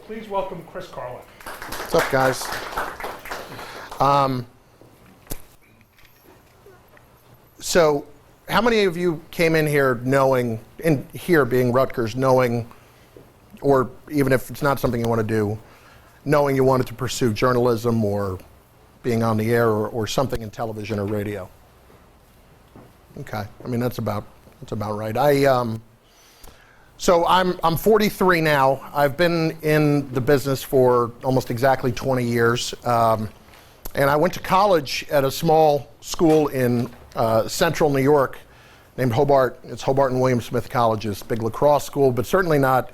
Please welcome Chris Carlin. What's up, guys? So, how many of you came in here knowing, in here being Rutgers, knowing, or even if it's not something you want to do, knowing you wanted to pursue journalism or being on the air or something in television or radio? Okay, I mean that's about right. So I'm 43 now. I've been in the business for almost exactly 20 years. And I went to college at a small school in central New York named Hobart. It's Hobart and William Smith Colleges, big lacrosse school, but certainly not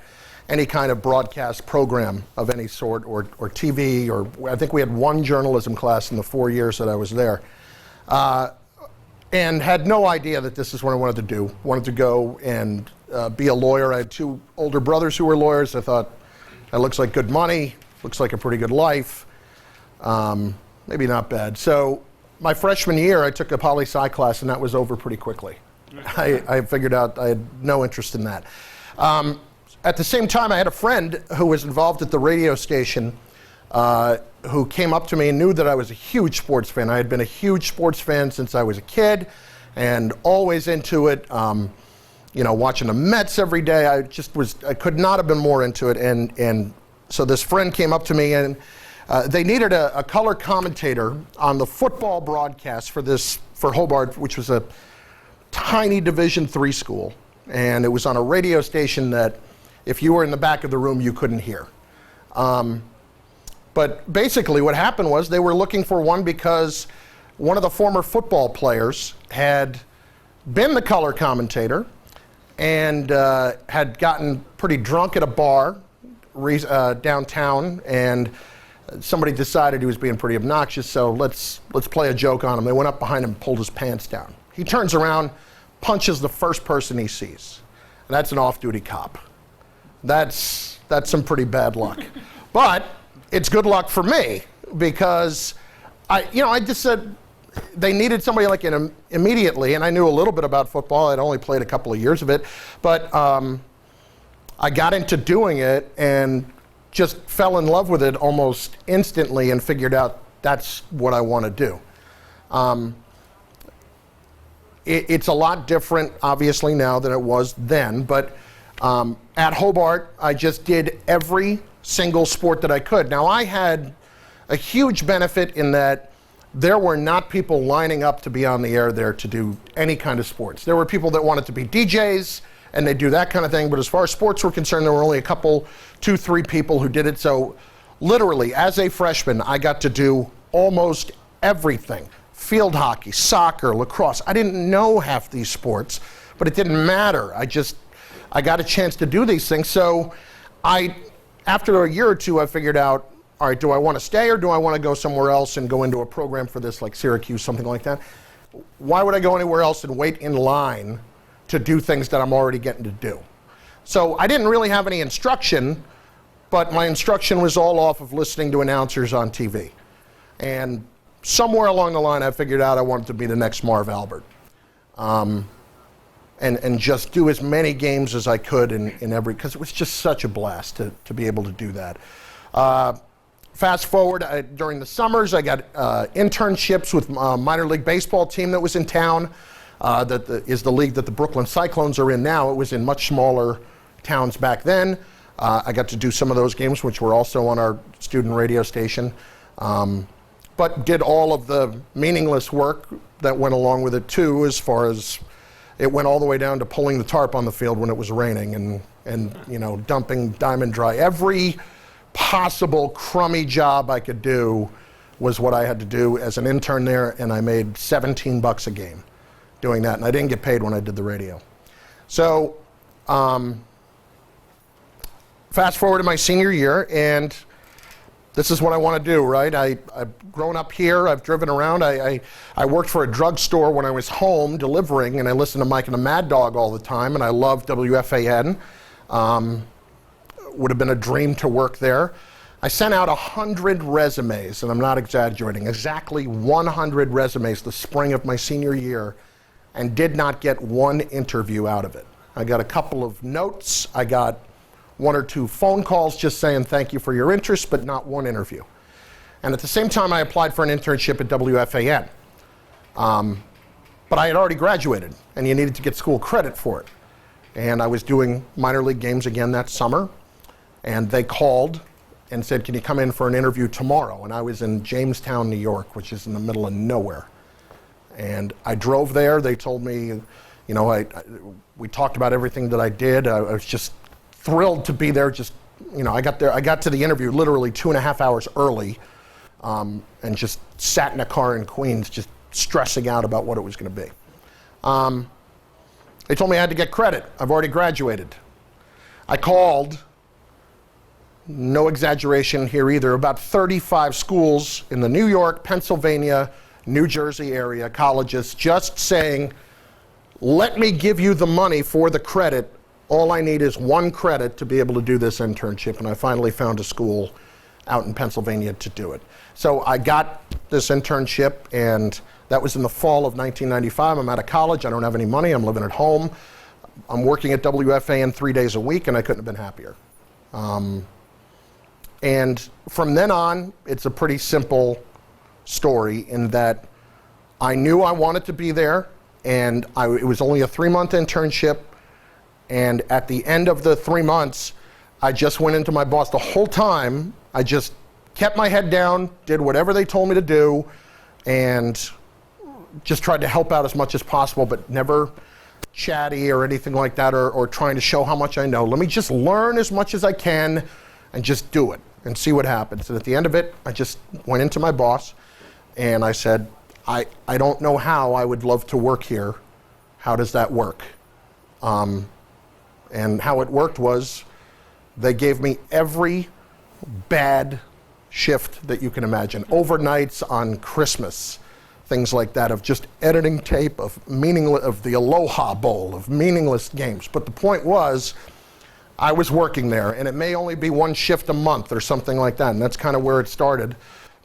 any kind of broadcast program of any sort or TV, or I think we had one journalism class in the 4 years that I was there. And had no idea that this is what I wanted to do. Wanted to go and be a lawyer. I had two older brothers who were lawyers. I thought, that looks like good money, looks like a pretty good life, maybe not bad. So my freshman year, I took a poli-sci class, and that was over pretty quickly. I figured out I had no interest in that. At the same time, I had a friend who was involved at the radio station who came up to me and knew that I was a huge sports fan. I had been a huge sports fan since I was a kid and always into it. You know, watching the Mets every day. I could not have been more into it. And so this friend came up to me, and they needed a color commentator on the football broadcast for Hobart, which was a tiny Division III school. And it was on a radio station that if you were in the back of the room, you couldn't hear. But basically what happened was they were looking for one because one of the former football players had been the color commentator and had gotten pretty drunk at a bar downtown, and somebody decided he was being pretty obnoxious, so let's play a joke on him. They went up behind him and pulled his pants down. He turns around, punches the first person he sees. And that's an off-duty cop. That's some pretty bad luck. But it's good luck for me because I just said they needed somebody like immediately, and I knew a little bit about football. I'd only played a couple of years of it, but I got into doing it and just fell in love with it almost instantly and figured out that's what I want to do. It's a lot different, obviously, now than it was then, but at Hobart, I just did every single sport that I could. Now, I had a huge benefit in that there were not people lining up to be on the air there to do any kind of sports. There were people that wanted to be DJs, and they do that kind of thing, but as far as sports were concerned, there were only a couple, 2, 3 people who did it. So literally, as a freshman, I got to do almost everything. Field hockey, soccer, lacrosse. I didn't know half these sports, but it didn't matter. I got a chance to do these things. So after a year or two, I figured out, all right, do I want to stay or do I want to go somewhere else and go into a program for this, like Syracuse, something like that? Why would I go anywhere else and wait in line to do things that I'm already getting to do? So I didn't really have any instruction, but my instruction was all off of listening to announcers on TV. And somewhere along the line, I figured out I wanted to be the next Marv Albert. And just do as many games as I could in every, because it was just such a blast to be able to do that. Fast forward, during the summers, I got internships with a minor league baseball team that was in town. That is the league that the Brooklyn Cyclones are in now. It was in much smaller towns back then. I got to do some of those games, which were also on our student radio station. But did all of the meaningless work that went along with it too, as far as it went all the way down to pulling the tarp on the field when it was raining and dumping Diamond Dry. Every possible crummy job I could do was what I had to do as an intern there, and I made $17 a game doing that, and I didn't get paid when I did the radio. So fast forward to my senior year, and this is what I want to do, right? I've grown up here, I've driven around, I worked for a drugstore when I was home delivering, and I listened to Mike and the Mad Dog all the time, and I loved WFAN. Would have been a dream to work there. I sent out 100 resumes, and I'm not exaggerating, exactly 100 resumes the spring of my senior year and did not get one interview out of it. I got a couple of notes. I got 1 or 2 phone calls just saying thank you for your interest, but not one interview. And at the same time, I applied for an internship at WFAN. But I had already graduated, and you needed to get school credit for it. And I was doing minor league games again that summer, and they called and said, can you come in for an interview tomorrow? And I was in Jamestown, New York, which is in the middle of nowhere. And I drove there. They told me, you know, we talked about everything that I did. I was just thrilled to be there. Just, you know, I got to the interview literally 2.5 hours early, and just sat in a car in Queens, just stressing out about what it was going to be. They told me I had to get credit. I've already graduated. I called, no exaggeration here either, about 35 schools in the New York, Pennsylvania, New Jersey area, colleges, just saying, let me give you the money for the credit. All I need is 1 credit to be able to do this internship. And I finally found a school out in Pennsylvania to do it. So I got this internship, and that was in the fall of 1995. I'm out of college. I don't have any money. I'm living at home. I'm working at WFAN 3 days a week, and I couldn't have been happier. And from then on, it's a pretty simple story in that I knew I wanted to be there, and it was only a 3-month internship. And at the end of the 3 months, I just went into my boss the whole time. I just kept my head down, did whatever they told me to do, and just tried to help out as much as possible, but never chatty or anything like that, or trying to show how much I know. Let me just learn as much as I can and just do it and see what happens. And at the end of it, I just went into my boss and I said, I don't know how. I would love to work here. How does that work? And how it worked was they gave me every bad shift that you can imagine. Overnights on Christmas, things like that, of just editing tape of the Aloha Bowl, of meaningless games. But the point was, I was working there, and it may only be 1 shift a month or something like that, and that's kind of where it started.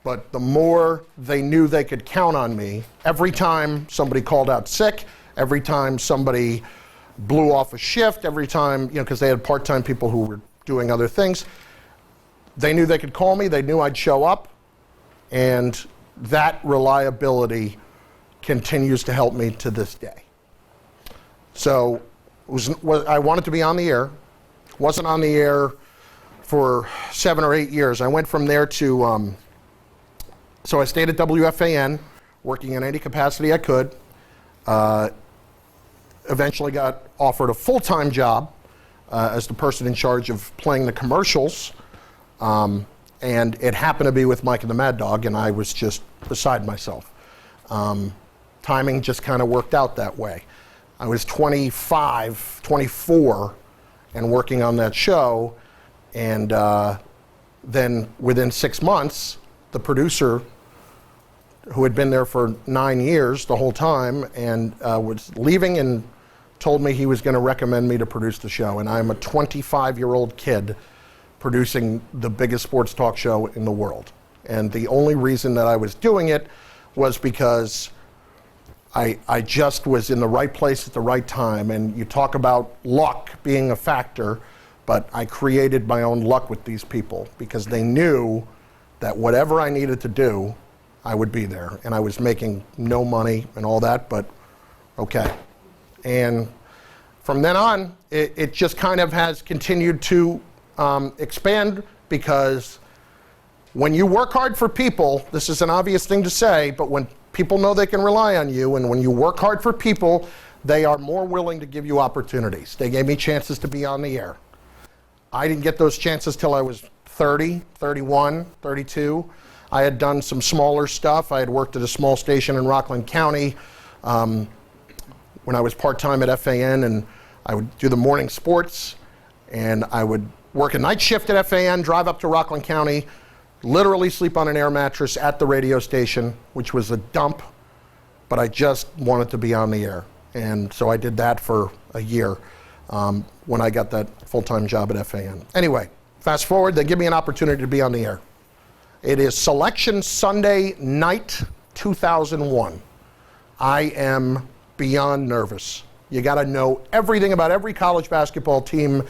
But the more they knew they could count on me, every time somebody called out sick, every time somebody blew off a shift, every time, you know, because they had part-time people who were doing other things, they knew they could call me, they knew I'd show up, and that reliability continues to help me to this day. So I wanted to be on the air. Wasn't on the air for 7 or 8 years. I went from there to, so I stayed at WFAN, working in any capacity I could. Eventually got offered a full-time job as the person in charge of playing the commercials. And it happened to be with Mike and the Mad Dog, and I was just beside myself. Timing just kind of worked out that way. I was 25, 24, and working on that show, and then within 6 months, the producer, who had been there for 9 years the whole time, and was leaving and told me he was going to recommend me to produce the show. And I'm a 25-year-old kid producing the biggest sports talk show in the world. And the only reason that I was doing it was because I just was in the right place at the right time. And you talk about luck being a factor, but I created my own luck with these people because they knew that whatever I needed to do, I would be there. And I was making no money and all that, but okay. And from then on, it just kind of has continued to expand, because when you work hard for people, this is an obvious thing to say, but when people know they can rely on you, and when you work hard for people, they are more willing to give you opportunities. They gave me chances to be on the air. I didn't get those chances till I was 30, 31, 32. I had done some smaller stuff. I had worked at a small station in Rockland County when I was part-time at FAN, and I would do the morning sports, and I would work a night shift at FAN, drive up to Rockland County, literally sleep on an air mattress at the radio station, which was a dump, but I just wanted to be on the air. And so I did that for a year when I got that full-time job at FAN. Anyway, fast forward, they give me an opportunity to be on the air. It is Selection Sunday night 2001. I am beyond nervous. You got to know everything about every college basketball team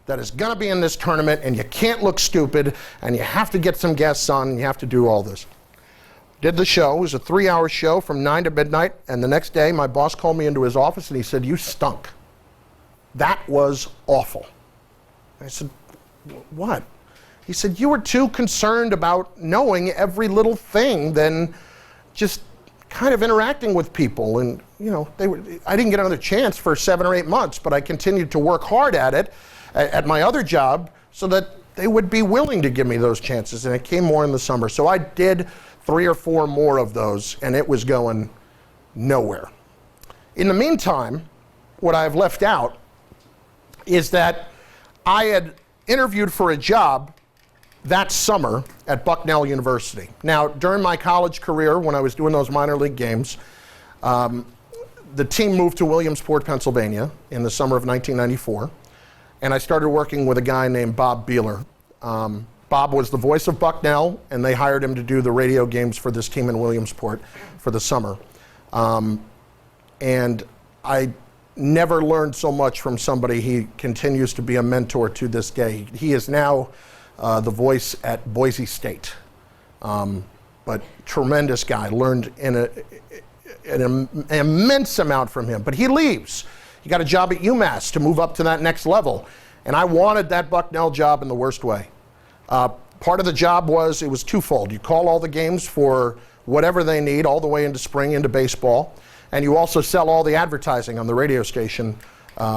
that is going to be in this tournament, and you can't look stupid, and you have to get some guests on, and you have to do all this. Did the show. It was a 3-hour show from 9 to midnight, and the next day my boss called me into his office and he said, "You stunk. That was awful." I said, "What?" He said, "You were too concerned about knowing every little thing than just kind of interacting with people." And, I didn't get another chance for 7 or 8 months, but I continued to work hard at it, at my other job, so that they would be willing to give me those chances. And it came more in the summer. So I did 3 or 4 more of those, and it was going nowhere. In the meantime, what I've left out is that I had interviewed for a job that summer at Bucknell University. Now, during my college career, when I was doing those minor league games, the team moved to Williamsport, Pennsylvania in the summer of 1994, and I started working with a guy named Bob Beeler. Bob was the voice of Bucknell, and they hired him to do the radio games for this team in Williamsport for the summer. And I never learned so much from somebody. He continues to be a mentor to this day. He is now the voice at Boise State. But tremendous guy. Learned an immense amount from him. But he leaves. He got a job at UMass to move up to that next level. And I wanted that Bucknell job in the worst way. Part of the job it was twofold. You call all the games for whatever they need, all the way into spring, into baseball. And you also sell all the advertising on the radio station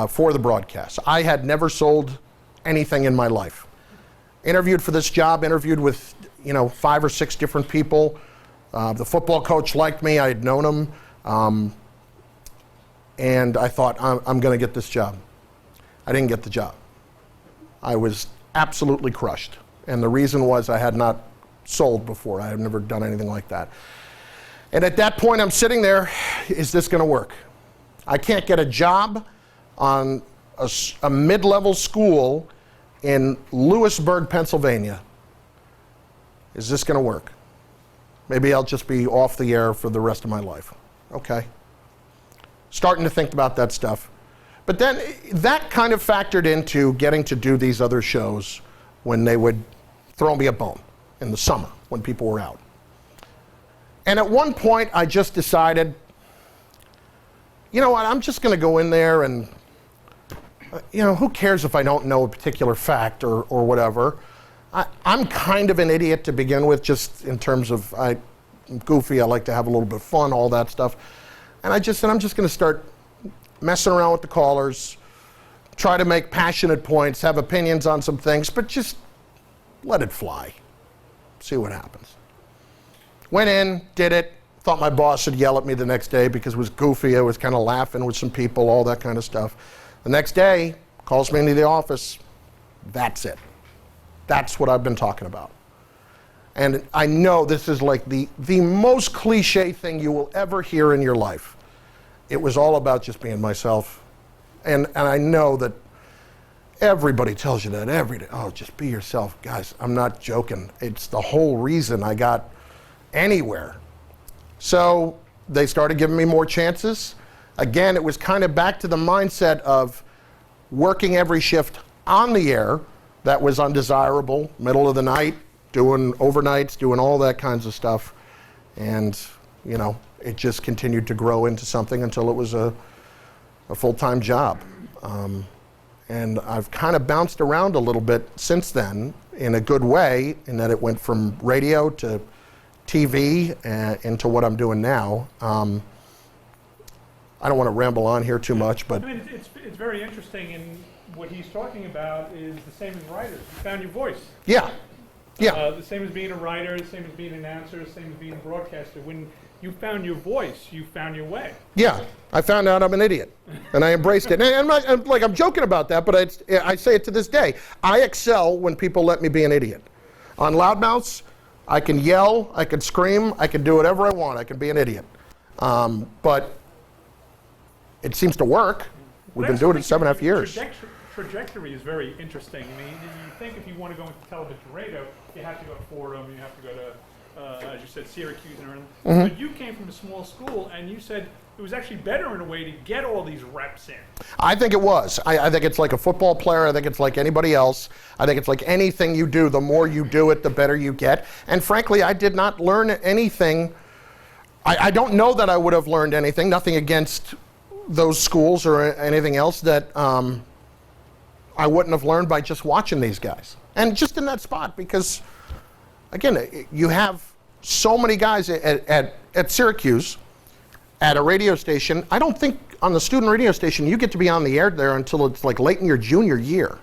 for the broadcast. I had never sold anything in my life. Interviewed for this job, interviewed with 5 or 6 different people. The football coach liked me. I had known him. And I thought, I'm going to get this job. I didn't get the job. I was absolutely crushed. And the reason was I had not sold before. I had never done anything like that. And at that point, I'm sitting there, is this going to work? I can't get a job on a mid-level school in Lewisburg, Pennsylvania. Is this going to work? Maybe I'll just be off the air for the rest of my life. Okay. Starting to think about that stuff. But then that kind of factored into getting to do these other shows when they would throw me a bone in the summer when people were out. And at one point, I just decided, you know what, I'm just going to go in there and, who cares if I don't know a particular fact or whatever. I'm kind of an idiot to begin with, just in terms of I'm goofy, I like to have a little bit of fun, all that stuff. And I just said, I'm just going to start messing around with the callers, try to make passionate points, have opinions on some things, but just let it fly. See what happens. Went in, did it, thought my boss would yell at me the next day because it was goofy. I was kind of laughing with some people, all that kind of stuff. The next day, calls me into the office. That's it. That's what I've been talking about. And I know this is like the most cliche thing you will ever hear in your life. It was all about just being myself. And I know that everybody tells you that every day. Oh, just be yourself. Guys, I'm not joking. It's the whole reason I got anywhere. So they started giving me more chances. Again, it was kind of back to the mindset of working every shift on the air that was undesirable, middle of the night, doing overnights, doing all that kinds of stuff. And, it just continued to grow into something until it was a full-time job. And I've kind of bounced around a little bit since then in a good way, in that it went from radio to TV into what I'm doing now. I don't want to ramble on here too much, but... I mean, it's very interesting, and what he's talking about is the same as writers. You found your voice. Yeah. The same as being a writer, the same as being an announcer, the same as being a broadcaster. When you found your voice, you found your way. Yeah, I found out I'm an idiot, and I embraced it. And I'm joking about that, but I say it to this day. I excel when people let me be an idiot. On Loudmouths, I can yell, I can scream, I can do whatever I want. I can be an idiot. But it seems to work. We've been doing it 7.5 years. Trajectory is very interesting. I mean, you think if you want to go into television radio, you have to go to Fordham, you have to go to, as you said, Syracuse and everything. But you came from a small school, and you said, it was actually better in a way to get all these reps in. I think it was. I think it's like a football player. I think it's like anybody else. I think it's like anything you do, the more you do it, the better you get. And frankly, I did not learn anything. I don't know that I would have learned anything, nothing against those schools or anything else that I wouldn't have learned by just watching these guys. And just in that spot, because, again, you have so many guys at Syracuse, at a radio station. I don't think on the student radio station you get to be on the air there until it's like late in your junior year.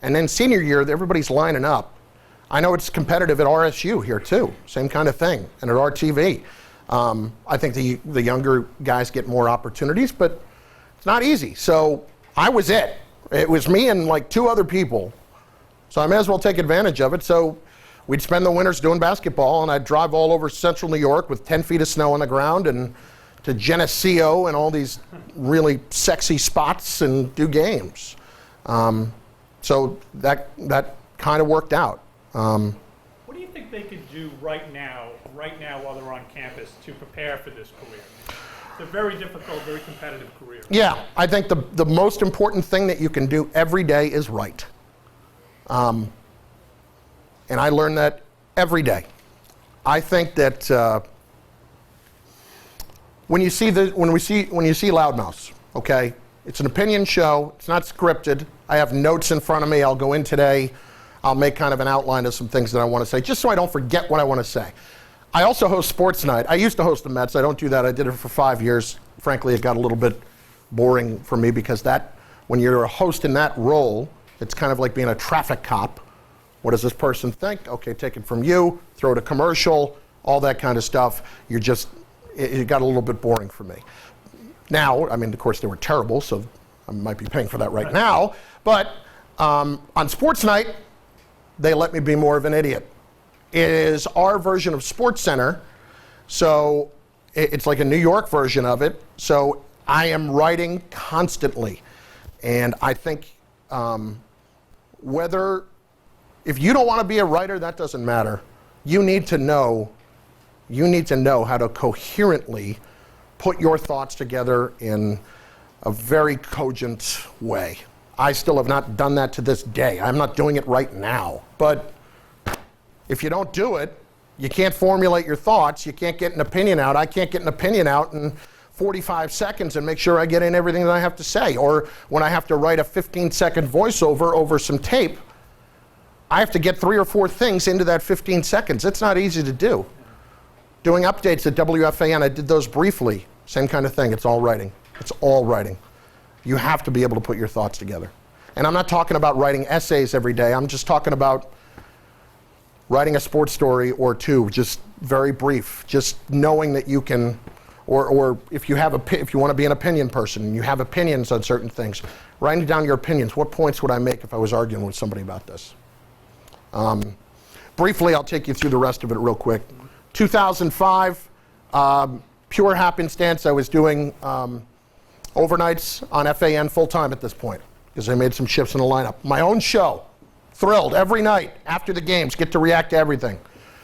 And then senior year, everybody's lining up. I know it's competitive at RSU here too, same kind of thing, and at RTV. I think the younger guys get more opportunities, but it's not easy. So I was it. It was me and like 2 other people. So I may as well take advantage of it. So we'd spend the winters doing basketball, and I'd drive all over central New York with 10 feet of snow on the ground and to Geneseo and all these really sexy spots and do games. So that kind of worked out. What do you think they could do right now while they're on campus to prepare for this career? It's a very difficult, very competitive career. Yeah, I think the most important thing that you can do every day is write. And I learn that every day. I think that when you see Loudmouths, okay, it's an opinion show. It's not scripted. I have notes in front of me. I'll go in today. I'll make kind of an outline of some things that I want to say, just so I don't forget what I want to say. I also host Sports Night. I used to host the Mets. I don't do that. I did it for 5 years. Frankly, it got a little bit boring for me because when you're a host in that role, it's kind of like being a traffic cop. What does this person think? Okay, take it from you, throw it a commercial, all that kind of stuff. It got a little bit boring for me. Now, I mean, of course, they were terrible, so I might be paying for that right now. But on Sports Night, they let me be more of an idiot. It is our version of SportsCenter, so it's like a New York version of it. So I am writing constantly, and I think if you don't want to be a writer, that doesn't matter. You need to know how to coherently put your thoughts together in a very cogent way. I still have not done that to this day. I'm not doing it right now. But if you don't do it, you can't formulate your thoughts. You can't get an opinion out. I can't get an opinion out in 45 seconds and make sure I get in everything that I have to say. Or when I have to write a 15-second voiceover over some tape, I have to get 3 or 4 things into that 15 seconds. It's not easy to do. Doing updates at WFAN, I did those briefly. Same kind of thing. It's all writing. It's all writing. You have to be able to put your thoughts together. And I'm not talking about writing essays every day. I'm just talking about writing a sports story or 2, just very brief. Just knowing that you can, or if you want to be an opinion person and you have opinions on certain things, writing down your opinions. What points would I make if I was arguing with somebody about this? Briefly, I'll take you through the rest of it real quick. 2005, pure happenstance. I was doing overnights on FAN full-time at this point because I made some shifts in the lineup. My own show. Thrilled every night after the games, get to react to everything.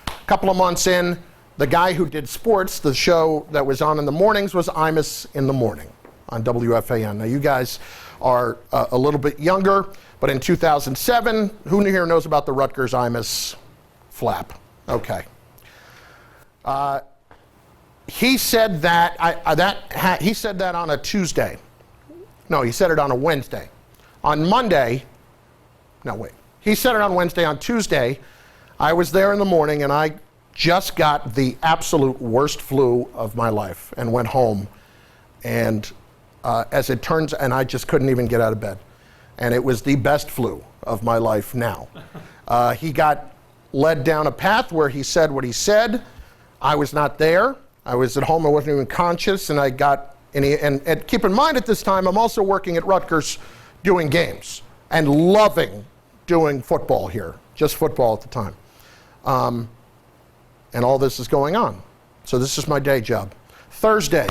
A couple of months in, the guy who did sports, the show that was on in the mornings was Imus in the Morning on WFAN. Now you guys are a little bit younger, but in 2007, who here knows about the Rutgers Imus flap? Okay. He said that he said that on a Tuesday. No, he said it on a Wednesday. On Monday, no wait. He said it on Wednesday. On Tuesday, I was there in the morning and I just got the absolute worst flu of my life and went home. And as it turns, and I just couldn't even get out of bed. And it was the best flu of my life now. He got led down a path where he said what he said. I was not there. I was at home. I wasn't even conscious. And and keep in mind at this time, I'm also working at Rutgers doing games and loving doing football here, just football at the time. And all this is going on. So this is my day job. Thursday,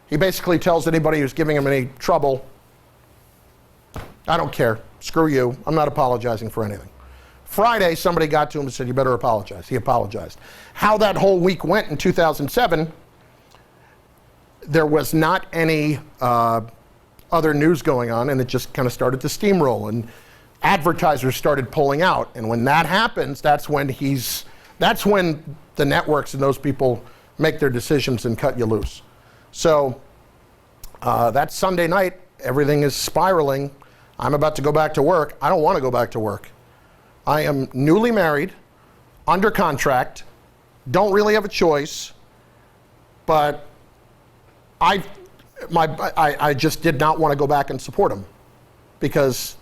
he basically tells anybody who's giving him any trouble, I don't care, screw you, I'm not apologizing for anything. Friday, somebody got to him and said, you better apologize. He apologized. How that whole week went in 2007, there was not any other news going on, and it just kind of started to steamroll, and advertisers started pulling out. And when that happens, that's when the networks and those people make their decisions and cut you loose. So that Sunday night, everything is spiraling. I'm about to go back to work. I don't want to go back to work. I am newly married, under contract, don't really have a choice, but I just did not want to go back and support him because,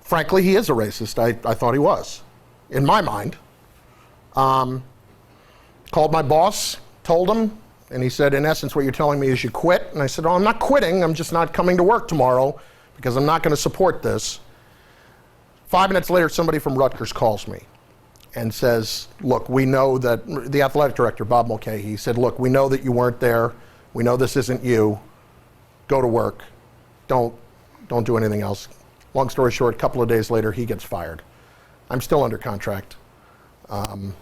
frankly, he is a racist. I thought he was, in my mind. Called my boss, told him, and he said, in essence, what you're telling me is you quit. And I said, oh, I'm not quitting. I'm just not coming to work tomorrow because I'm not going to support this. 5 minutes later, somebody from Rutgers calls me and says, look, we know that, the athletic director, Bob Mulcahy, he said, look, we know that you weren't there. We know this isn't you. Go to work. Don't do anything else. Long story short, a couple of days later, he gets fired. I'm still under contract. And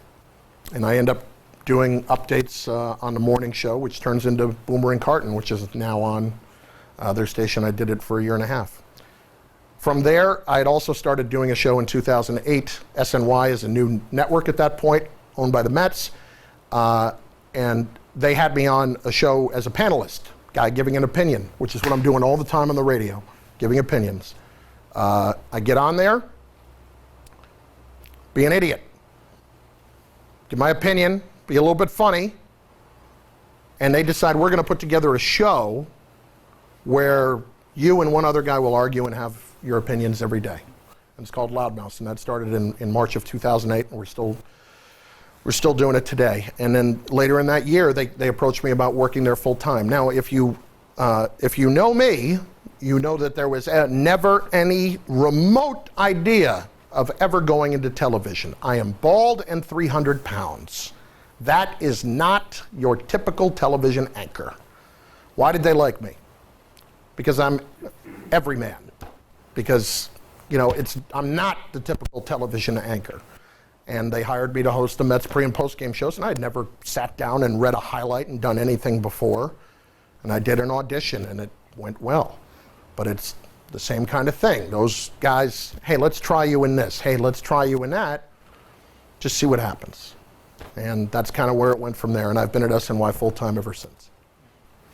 I end up doing updates on the morning show, which turns into Boomer and Carton, which is now on their station. I did it for a year and a half. From there, I had also started doing a show in 2008. SNY is a new network at that point, owned by the Mets. And they had me on a show as a panelist, guy giving an opinion, which is what I'm doing all the time on the radio, giving opinions. I get on there, be an idiot, give my opinion, be a little bit funny, and they decide we're going to put together a show where you and one other guy will argue and have your opinions every day. And it's called Loudmouth, and that started in March of 2008, and we're still doing it today. And then later in that year, they approached me about working there full time. Now, if you know me, you know that there was never any remote idea of ever going into television. I am bald and 300 pounds. That is not your typical television anchor. Why did they like me? Because I'm every man. Because, I'm not the typical television anchor. And they hired me to host the Mets pre- and post-game shows, and I had never sat down and read a highlight and done anything before. And I did an audition, and it went well. But it's the same kind of thing. Those guys, hey, let's try you in this. Hey, let's try you in that. Just see what happens. And that's kind of where it went from there. And I've been at SNY full-time ever since.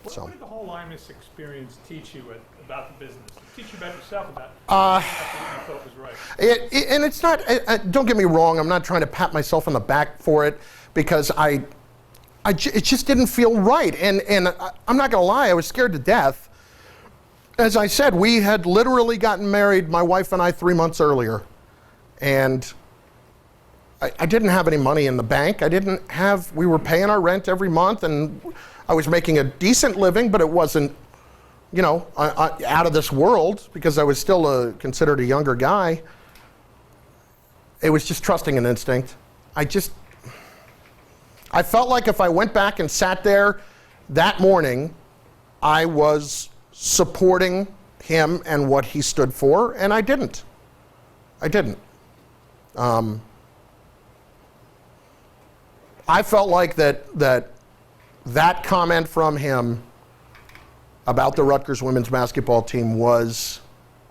What did the whole Imus experience teach you about the business? Teach you about yourself about what you thought was right? And it's not, don't get me wrong, I'm not trying to pat myself on the back for it, because it just didn't feel right. And I'm not going to lie, I was scared to death. As I said, we had literally gotten married, my wife and I, 3 months earlier. And I didn't have any money in the bank. We were paying our rent every month, and I was making a decent living, but it wasn't, out of this world, because I was still considered a younger guy. It was just trusting an instinct. I felt like if I went back and sat there that morning, I was supporting him and what he stood for, and I didn't. I felt like that comment from him about the Rutgers women's basketball team was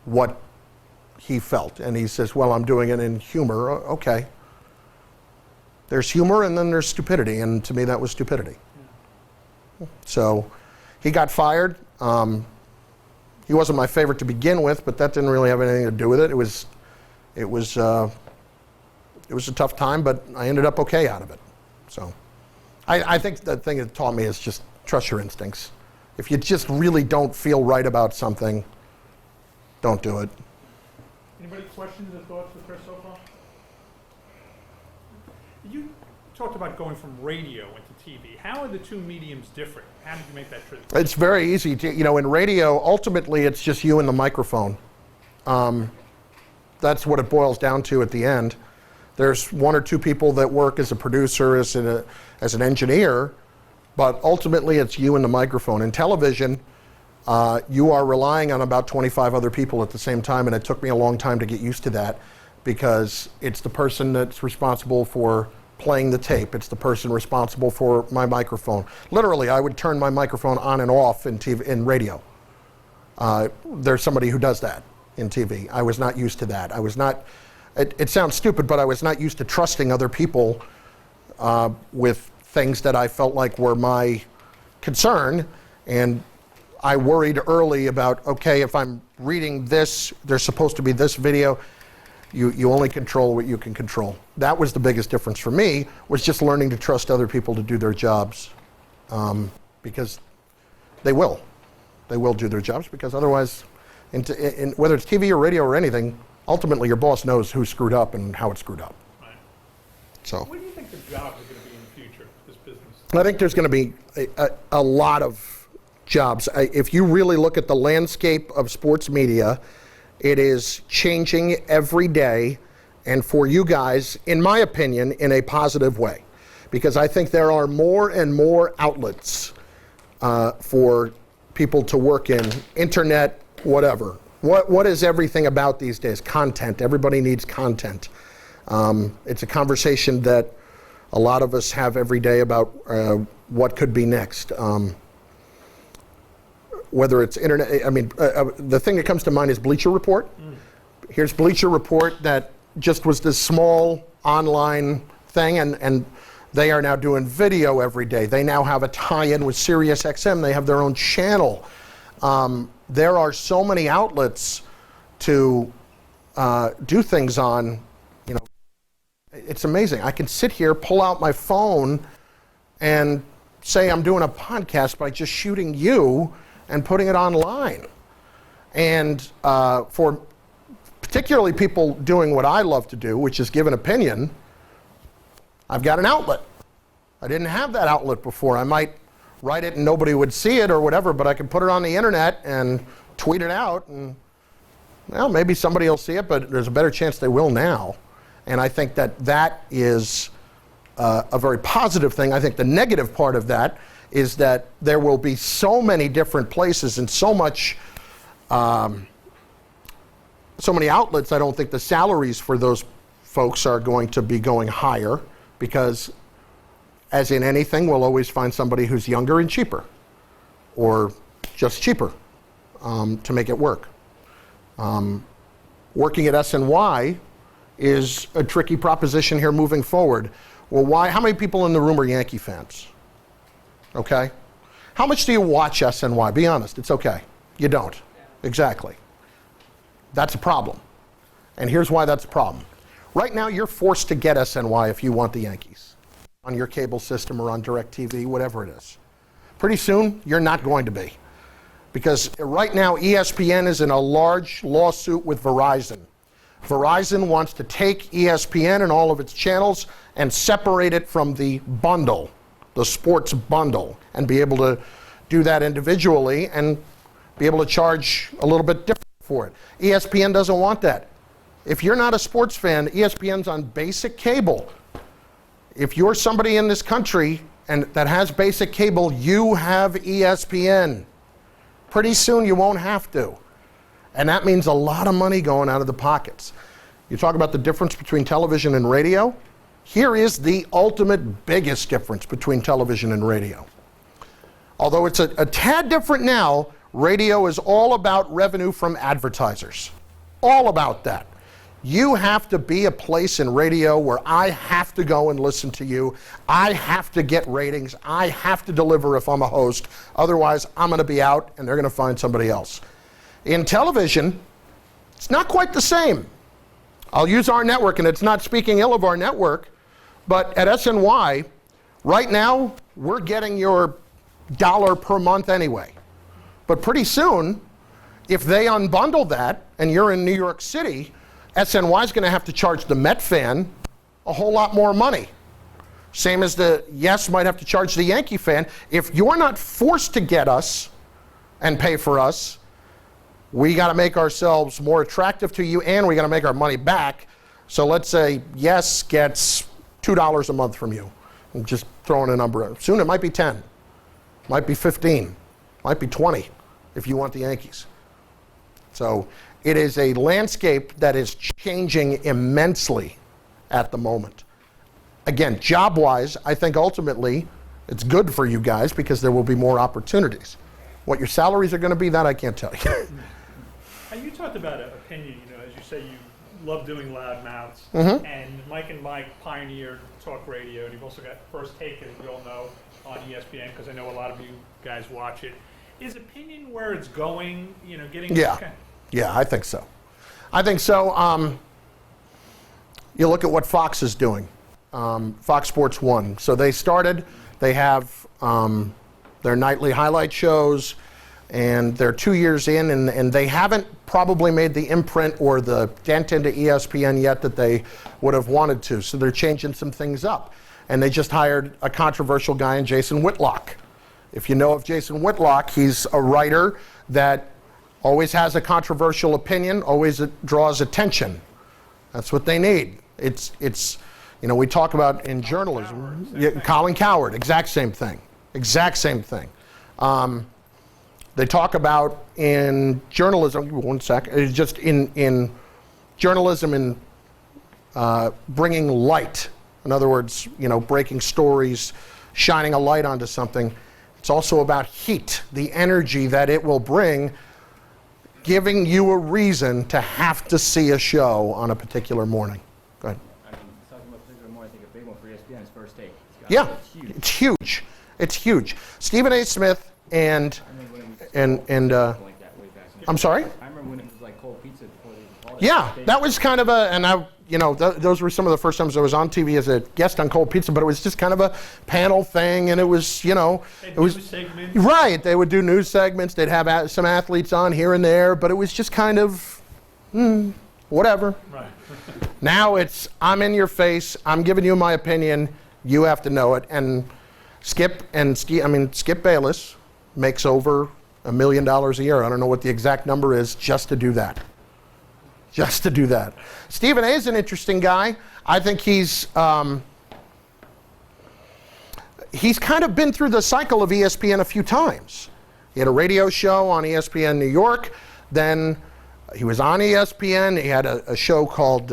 what he felt. And he says, well, I'm doing it in humor. Okay. There's humor and then there's stupidity. And to me, that was stupidity. Yeah. So he got fired. He wasn't my favorite to begin with, but that didn't really have anything to do with it. It was a tough time, but I ended up okay out of it. So I think the thing it taught me is just trust your instincts. If you just really don't feel right about something, don't do it. Anybody questions or thoughts for Chris so far? You talked about going from radio into TV. How are the two mediums different? How did you make that transition? It's very easy to, in radio, ultimately it's just you and the microphone. That's what it boils down to at the end. There's one or two people that work as a producer, as an engineer, but ultimately it's you and the microphone. In television, you are relying on about 25 other people at the same time, and it took me a long time to get used to that, because it's the person that's responsible for playing the tape. It's the person responsible for my microphone. Literally, I would turn my microphone on and off in TV, in radio. There's somebody who does that in TV. I was not used to that. I was not, it sounds stupid, but I was not used to trusting other people with things that I felt like were my concern. And I worried early about, okay, if I'm reading this, there's supposed to be this video. You only control what you can control. That was the biggest difference for me, was just learning to trust other people to do their jobs, because they will. They will do their jobs, because otherwise, whether it's TV or radio or anything, ultimately your boss knows who screwed up and how it screwed up. Right. So. What do you think the jobs are going to be in the future of this business? I think there's going to be a lot of jobs. If you really look at the landscape of sports media, it is changing every day, and for you guys, in my opinion, in a positive way. Because I think there are more and more outlets for people to work in, internet, whatever. What is everything about these days? Content. Everybody needs content. It's a conversation that a lot of us have every day about what could be next. Whether it's internet, I mean, the thing that comes to mind is Bleacher Report. Here's Bleacher Report that just was this small online thing, and they are now doing video every day. They now have a tie-in with Sirius XM. They have their own channel. There are so many outlets to do things on. You know, it's amazing. I can sit here, pull out my phone, and say I'm doing a podcast by just shooting you and putting it online. And for particularly people doing what I love to do, which is give an opinion, I've got an outlet. I didn't have that outlet before. I might write it and nobody would see it or whatever, but I can put it on the internet and tweet it out, and well, maybe somebody will see it, but there's a better chance they will now. And I think that that is a very positive thing. I think the negative part of that is that there will be so many different places and so much, so many outlets. I don't think the salaries for those folks are going to be going higher, because as in anything, we'll always find somebody who's younger and cheaper, or just cheaper, to make it work. Working at SNY is a tricky proposition here moving forward. Well, why? How many people in the room are Yankee fans? Okay? How much do you watch SNY? Be honest, it's okay. You don't. Exactly. That's a problem. And here's why that's a problem. Right now, you're forced to get SNY if you want the Yankees, on your cable system or on DirecTV, whatever it is. Pretty soon, you're not going to be. Because right now, ESPN is in a large lawsuit with Verizon. Verizon wants to take ESPN and all of its channels and separate it from the bundle, the sports bundle, and be able to do that individually and be able to charge a little bit different for it. ESPN doesn't want that. If you're not a sports fan, ESPN's on basic cable. If you're somebody in this country and that has basic cable, you have ESPN. Pretty soon you won't have to. And that means a lot of money going out of the pockets. You talk about the difference between television and radio. Here is the ultimate biggest difference between television and radio. Although it's a tad different now, radio is all about revenue from advertisers. All about that. You have to be a place in radio where I have to go and listen to you. I have to get ratings. I have to deliver if I'm a host. Otherwise, I'm going to be out and they're going to find somebody else. In television, it's not quite the same. I'll use our network, and it's not speaking ill of our network, but at SNY, right now, we're getting your $1 per month anyway. But pretty soon, if they unbundle that, and you're in New York City, SNY is going to have to charge the Met fan a whole lot more money. Same as the Yes might have to charge the Yankee fan. If you're not forced to get us and pay for us, we got to make ourselves more attractive to you, and we got to make our money back. So let's say Yes gets $2 a month from you. I'm just throwing a number out. Soon it might be 10, might be 15, might be 20 if you want the Yankees. So it is a landscape that is changing immensely at the moment. again, job-wise, I think ultimately it's good for you guys because there will be more opportunities. What your salaries are going to be, that I can't tell you. And you talked about opinion, as you say, you love doing loud mouths. And Mike and Mike pioneered talk radio, and you've also got First Take, as we all know, on ESPN, because I know a lot of you guys watch it. Is opinion where it's going, getting... Yeah. Okay. Yeah, I think so. You look at what Fox is doing, Fox Sports 1. So they have their nightly highlight shows, and they're 2 years in, and they haven't probably made the imprint or the dent into ESPN yet that they would have wanted to. So they're changing some things up. And they just hired a controversial guy in Jason Whitlock. If you know of Jason Whitlock, he's a writer that always has a controversial opinion, always draws attention. That's what they need. It's we talk about in journalism, Colin Cowherd, exact same thing. They talk about in journalism, one sec, just in journalism in bringing light. In other words, breaking stories, shining a light onto something. It's also about heat, the energy that it will bring, giving you a reason to have to see a show on a particular morning. Go ahead. Talking about particular morning, I think a big one for ESPN is First Take. It's huge. It's huge. Stephen A. Smith and I'm sorry? I remember when it was like cold pizza before they even called it. Yeah, that was kind of those were some of the first times I was on TV as a guest on Cold Pizza, but it was just kind of a panel thing, and it was, it was news segments. Right. They would do news segments. They'd have some athletes on here and there, but it was just kind of whatever. Right. Now it's I'm in your face. I'm giving you my opinion. You have to know it. And Skip Bayless makes over $1 million a year. I don't know what the exact number is, just to do that. Stephen A. is an interesting guy. I think he's kind of been through the cycle of ESPN a few times. He had a radio show on ESPN New York. Then he was on ESPN. He had a show called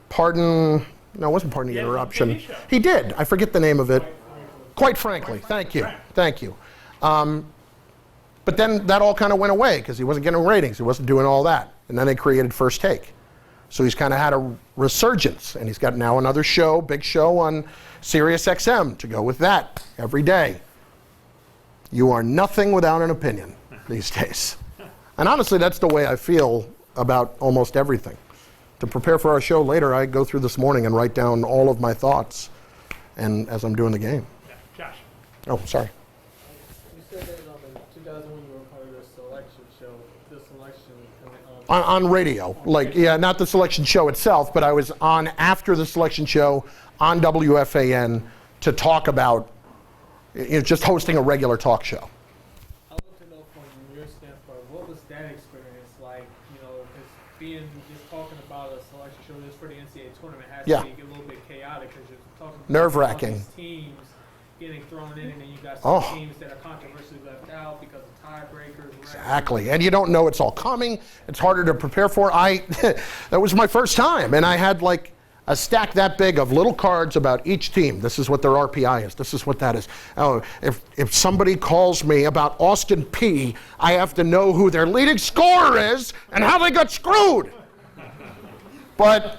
Pardon the Interruption. He did. I forget the name of it. Quite frankly. Thank you. But then that all kind of went away because he wasn't getting ratings. He wasn't doing all that. And then they created First Take. So he's kind of had a resurgence, and he's got now another show, big show on Sirius XM to go with that every day. You are nothing without an opinion these days. And honestly, that's the way I feel about almost everything. To prepare for our show later, I go through this morning and write down all of my thoughts and as I'm doing the game. Yeah. Josh. Oh, sorry. You said that in 2000 when you were part of the selection show, the selection on radio, not the selection show itself, but I was on after the selection show on WFAN to talk about just hosting a regular talk show. I want to know from your standpoint, what was that experience like? Because being just talking about a selection show just for the NCAA tournament has to be a little bit chaotic because you're talking about nerve-wracking. All these teams getting thrown in, and then you got some teams that are controversially left out because of tiebreakers. Exactly, and you don't know it's all coming. It's harder to prepare for. That was my first time, and I had like a stack that big of little cards about each team. This is what their RPI is. This is what that is. Oh, if somebody calls me about Austin P, I have to know who their leading scorer is and how they got screwed. But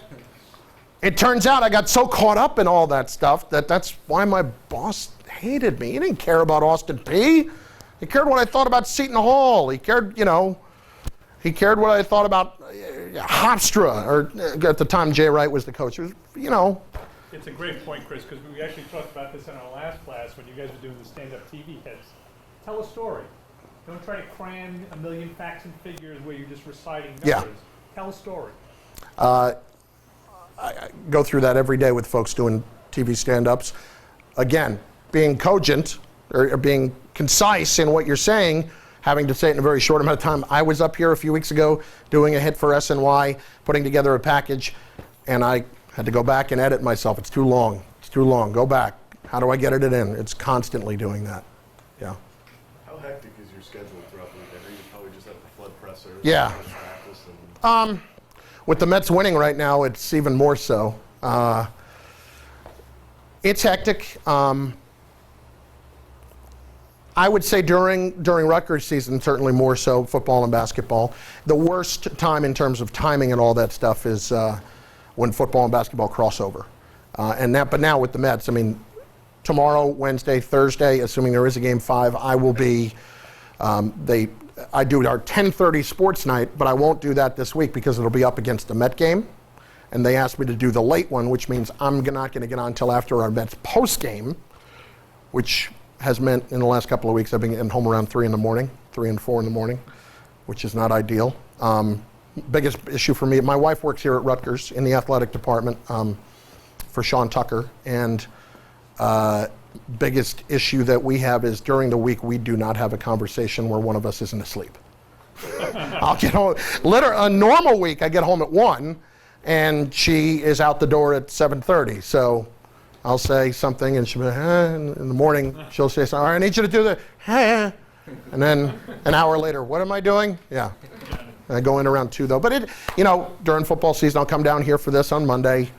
it turns out I got so caught up in all that stuff that's why my boss hated me. He didn't care about Austin P. He cared what I thought about Seton Hall. He cared, he cared what I thought about Hofstra, or at the time Jay Wright was the coach. It was, It's a great point, Chris, because we actually talked about this in our last class when you guys were doing the stand-up TV heads. Tell a story. Don't try to cram a million facts and figures where you're just reciting numbers. Yeah. Tell a story. I go through that every day with folks doing TV stand-ups. Again, being cogent or being concise in what you're saying, having to say it in a very short amount of time. I was up here a few weeks ago doing a hit for SNY, putting together a package, and I had to go back and edit myself. It's too long. Go back. How do I get it in? It's constantly doing that. Yeah. How hectic is your schedule throughout the weekend? Are you probably just at the flood presser? Yeah. With the Mets winning right now, it's even more so. It's hectic. I would say during Rutgers season, certainly more so football and basketball. The worst time in terms of timing and all that stuff is when football and basketball cross over. But now with the Mets, I mean, tomorrow, Wednesday, Thursday, assuming there is a Game 5, I will be, I do our 10:30 sports night, but I won't do that this week because it'll be up against the Met game. And they asked me to do the late one, which means I'm not going to get on until after our Mets post game, which has meant in the last couple of weeks I've been getting home around 3 and 4 in the morning, which is not ideal. Biggest issue for me, my wife works here at Rutgers in the athletic department for Sean Tucker, and biggest issue that we have is during the week we do not have a conversation where one of us isn't asleep. I'll get home, a normal week I get home at 1 and she is out the door at 7:30, so I'll say something and she'll be, in the morning she'll say something, all right, I need you to do the, and then an hour later, what am I doing? Yeah. I go in around 2 though. But during football season, I'll come down here for this on Monday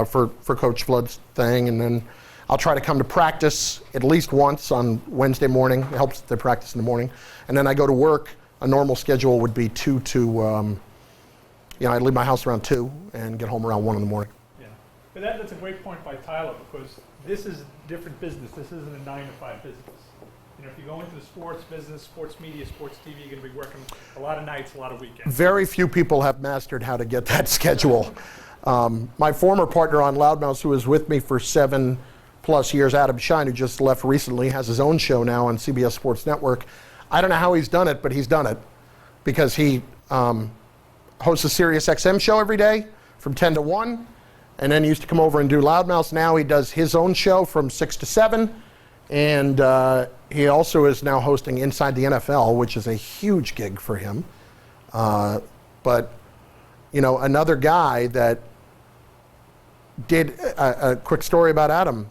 for Coach Flood's thing, and then I'll try to come to practice at least once on Wednesday morning. It helps to practice in the morning. And then I go to work. A normal schedule would be 2 to, I leave my house around 2 and get home around 1 in the morning. But that's a great point by Tyler, because this is different business. This isn't a 9-to-5 business. If you go into the sports business, sports media, sports TV, you're going to be working a lot of nights, a lot of weekends. Very few people have mastered how to get that schedule. My former partner on Loudmouth, who was with me for 7+ years, Adam Shine, who just left recently, has his own show now on CBS Sports Network. I don't know how he's done it, but he's done it because he hosts a Sirius XM show every day from 10 to 1. And then he used to come over and do Loudmouth. Now he does his own show from 6 to 7. And he also is now hosting Inside the NFL, which is a huge gig for him. But, another guy that did a quick story about Adam.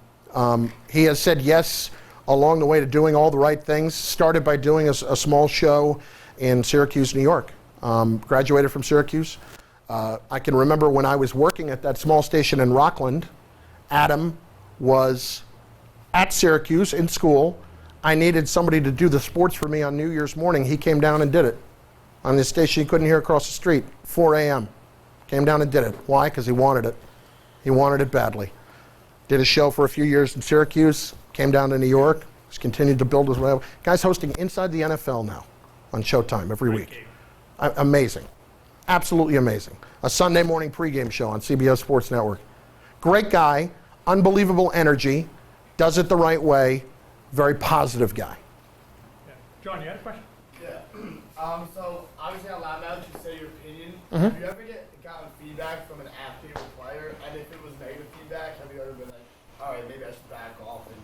He has said yes along the way to doing all the right things. Started by doing a small show in Syracuse, New York. Graduated from Syracuse. I can remember when I was working at that small station in Rockland, Adam was at Syracuse in school. I needed somebody to do the sports for me on New Year's morning. He came down and did it. On this station he couldn't hear across the street, 4 a.m. Came down and did it. Why? Because he wanted it. He wanted it badly. Did a show for a few years in Syracuse, came down to New York, he's continued to build his way up. Guy's hosting Inside the NFL now on Showtime every week. Amazing. Absolutely amazing. A Sunday morning pregame show on CBS Sports Network. Great guy, unbelievable energy, does it the right way, very positive guy. Yeah. John, you had a question? Yeah. So obviously on Loudmouth, you say your opinion. Mm-hmm. Have you ever gotten feedback from an athlete or player? And if it was negative feedback, have you ever been like, all right, maybe I should back off and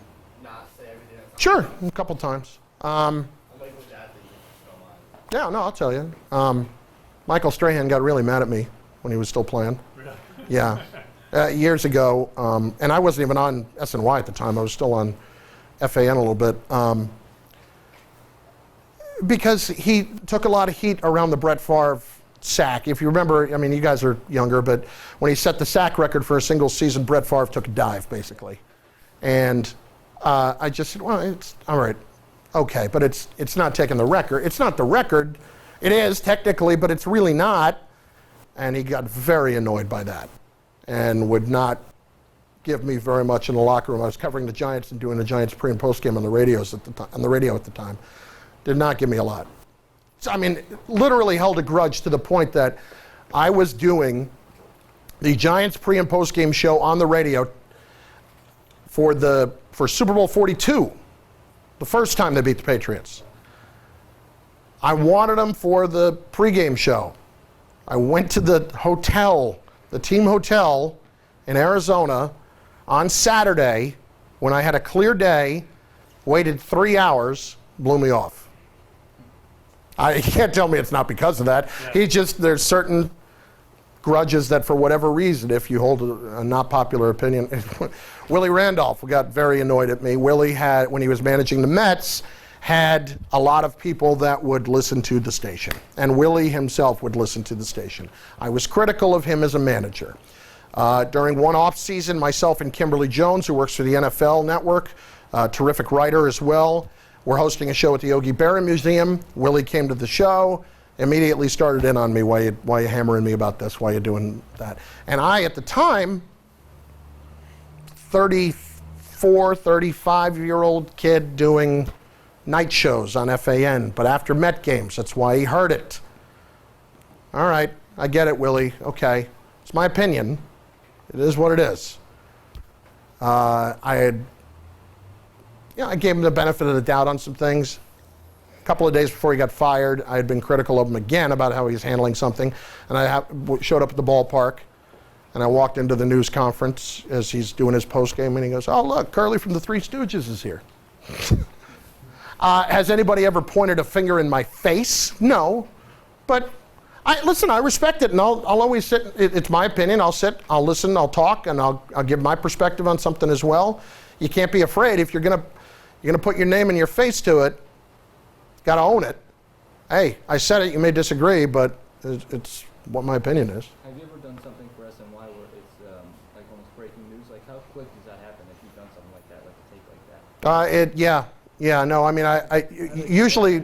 not say everything that's Sure, a couple times. I'm like with athletes, if you don't mind. Yeah, no, I'll tell you. Michael Strahan got really mad at me when he was still playing. Really? Yeah. Years ago, and I wasn't even on SNY at the time. I was still on FAN a little bit. Because he took a lot of heat around the Brett Favre sack. If you remember, I mean, you guys are younger, but when he set the sack record for a single season, Brett Favre took a dive, basically. And I just said, well, it's all right. Okay, but it's not taking the record. It's not the record. It is technically, but it's really not. And he got very annoyed by that and would not give me very much in the locker room. I was covering the Giants and doing the Giants pre and post game on the radio at the time. Did not give me a lot. So, I mean, literally held a grudge to the point that I was doing the Giants pre and post game show on the radio for Super Bowl 42, the first time they beat the Patriots. I wanted them for the pregame show. I went to the hotel, the team hotel in Arizona on Saturday when I had a clear day, waited 3 hours, blew me off. You can't tell me it's not because of that. Yeah. There's certain grudges that for whatever reason, if you hold a not popular opinion, Willie Randolph got very annoyed at me. Willie had, when he was managing the Mets, had a lot of people that would listen to the station. And Willie himself would listen to the station. I was critical of him as a manager. During one off season, myself and Kimberly Jones, who works for the NFL Network, terrific writer as well, we're hosting a show at the Yogi Berra Museum. Willie came to the show, immediately started in on me, why you hammering me about this, why you doing that? And I, at the time, 34, 35-year-old kid doing night shows on FAN, but after Met games, that's why he heard it. All right, I get it, Willie, okay. It's my opinion. It is what it is. I gave him the benefit of the doubt on some things. A couple of days before he got fired, I had been critical of him again about how he was handling something, and I showed up at the ballpark, and I walked into the news conference as he's doing his postgame, and he goes, "Oh, look, Curly from the Three Stooges is here." Has anybody ever pointed a finger in my face? No, but listen, I respect it, and I'll always sit. It's my opinion. I'll sit, I'll listen, I'll talk, and I'll give my perspective on something as well. You can't be afraid. If you're gonna put your name and your face to it, got to own it. Hey, I said it. You may disagree, but it's what my opinion is. Have you ever done something for SNY where it's like almost breaking news? Like how quick does that happen if you've done something like that, like a tape like that? No. I mean, I usually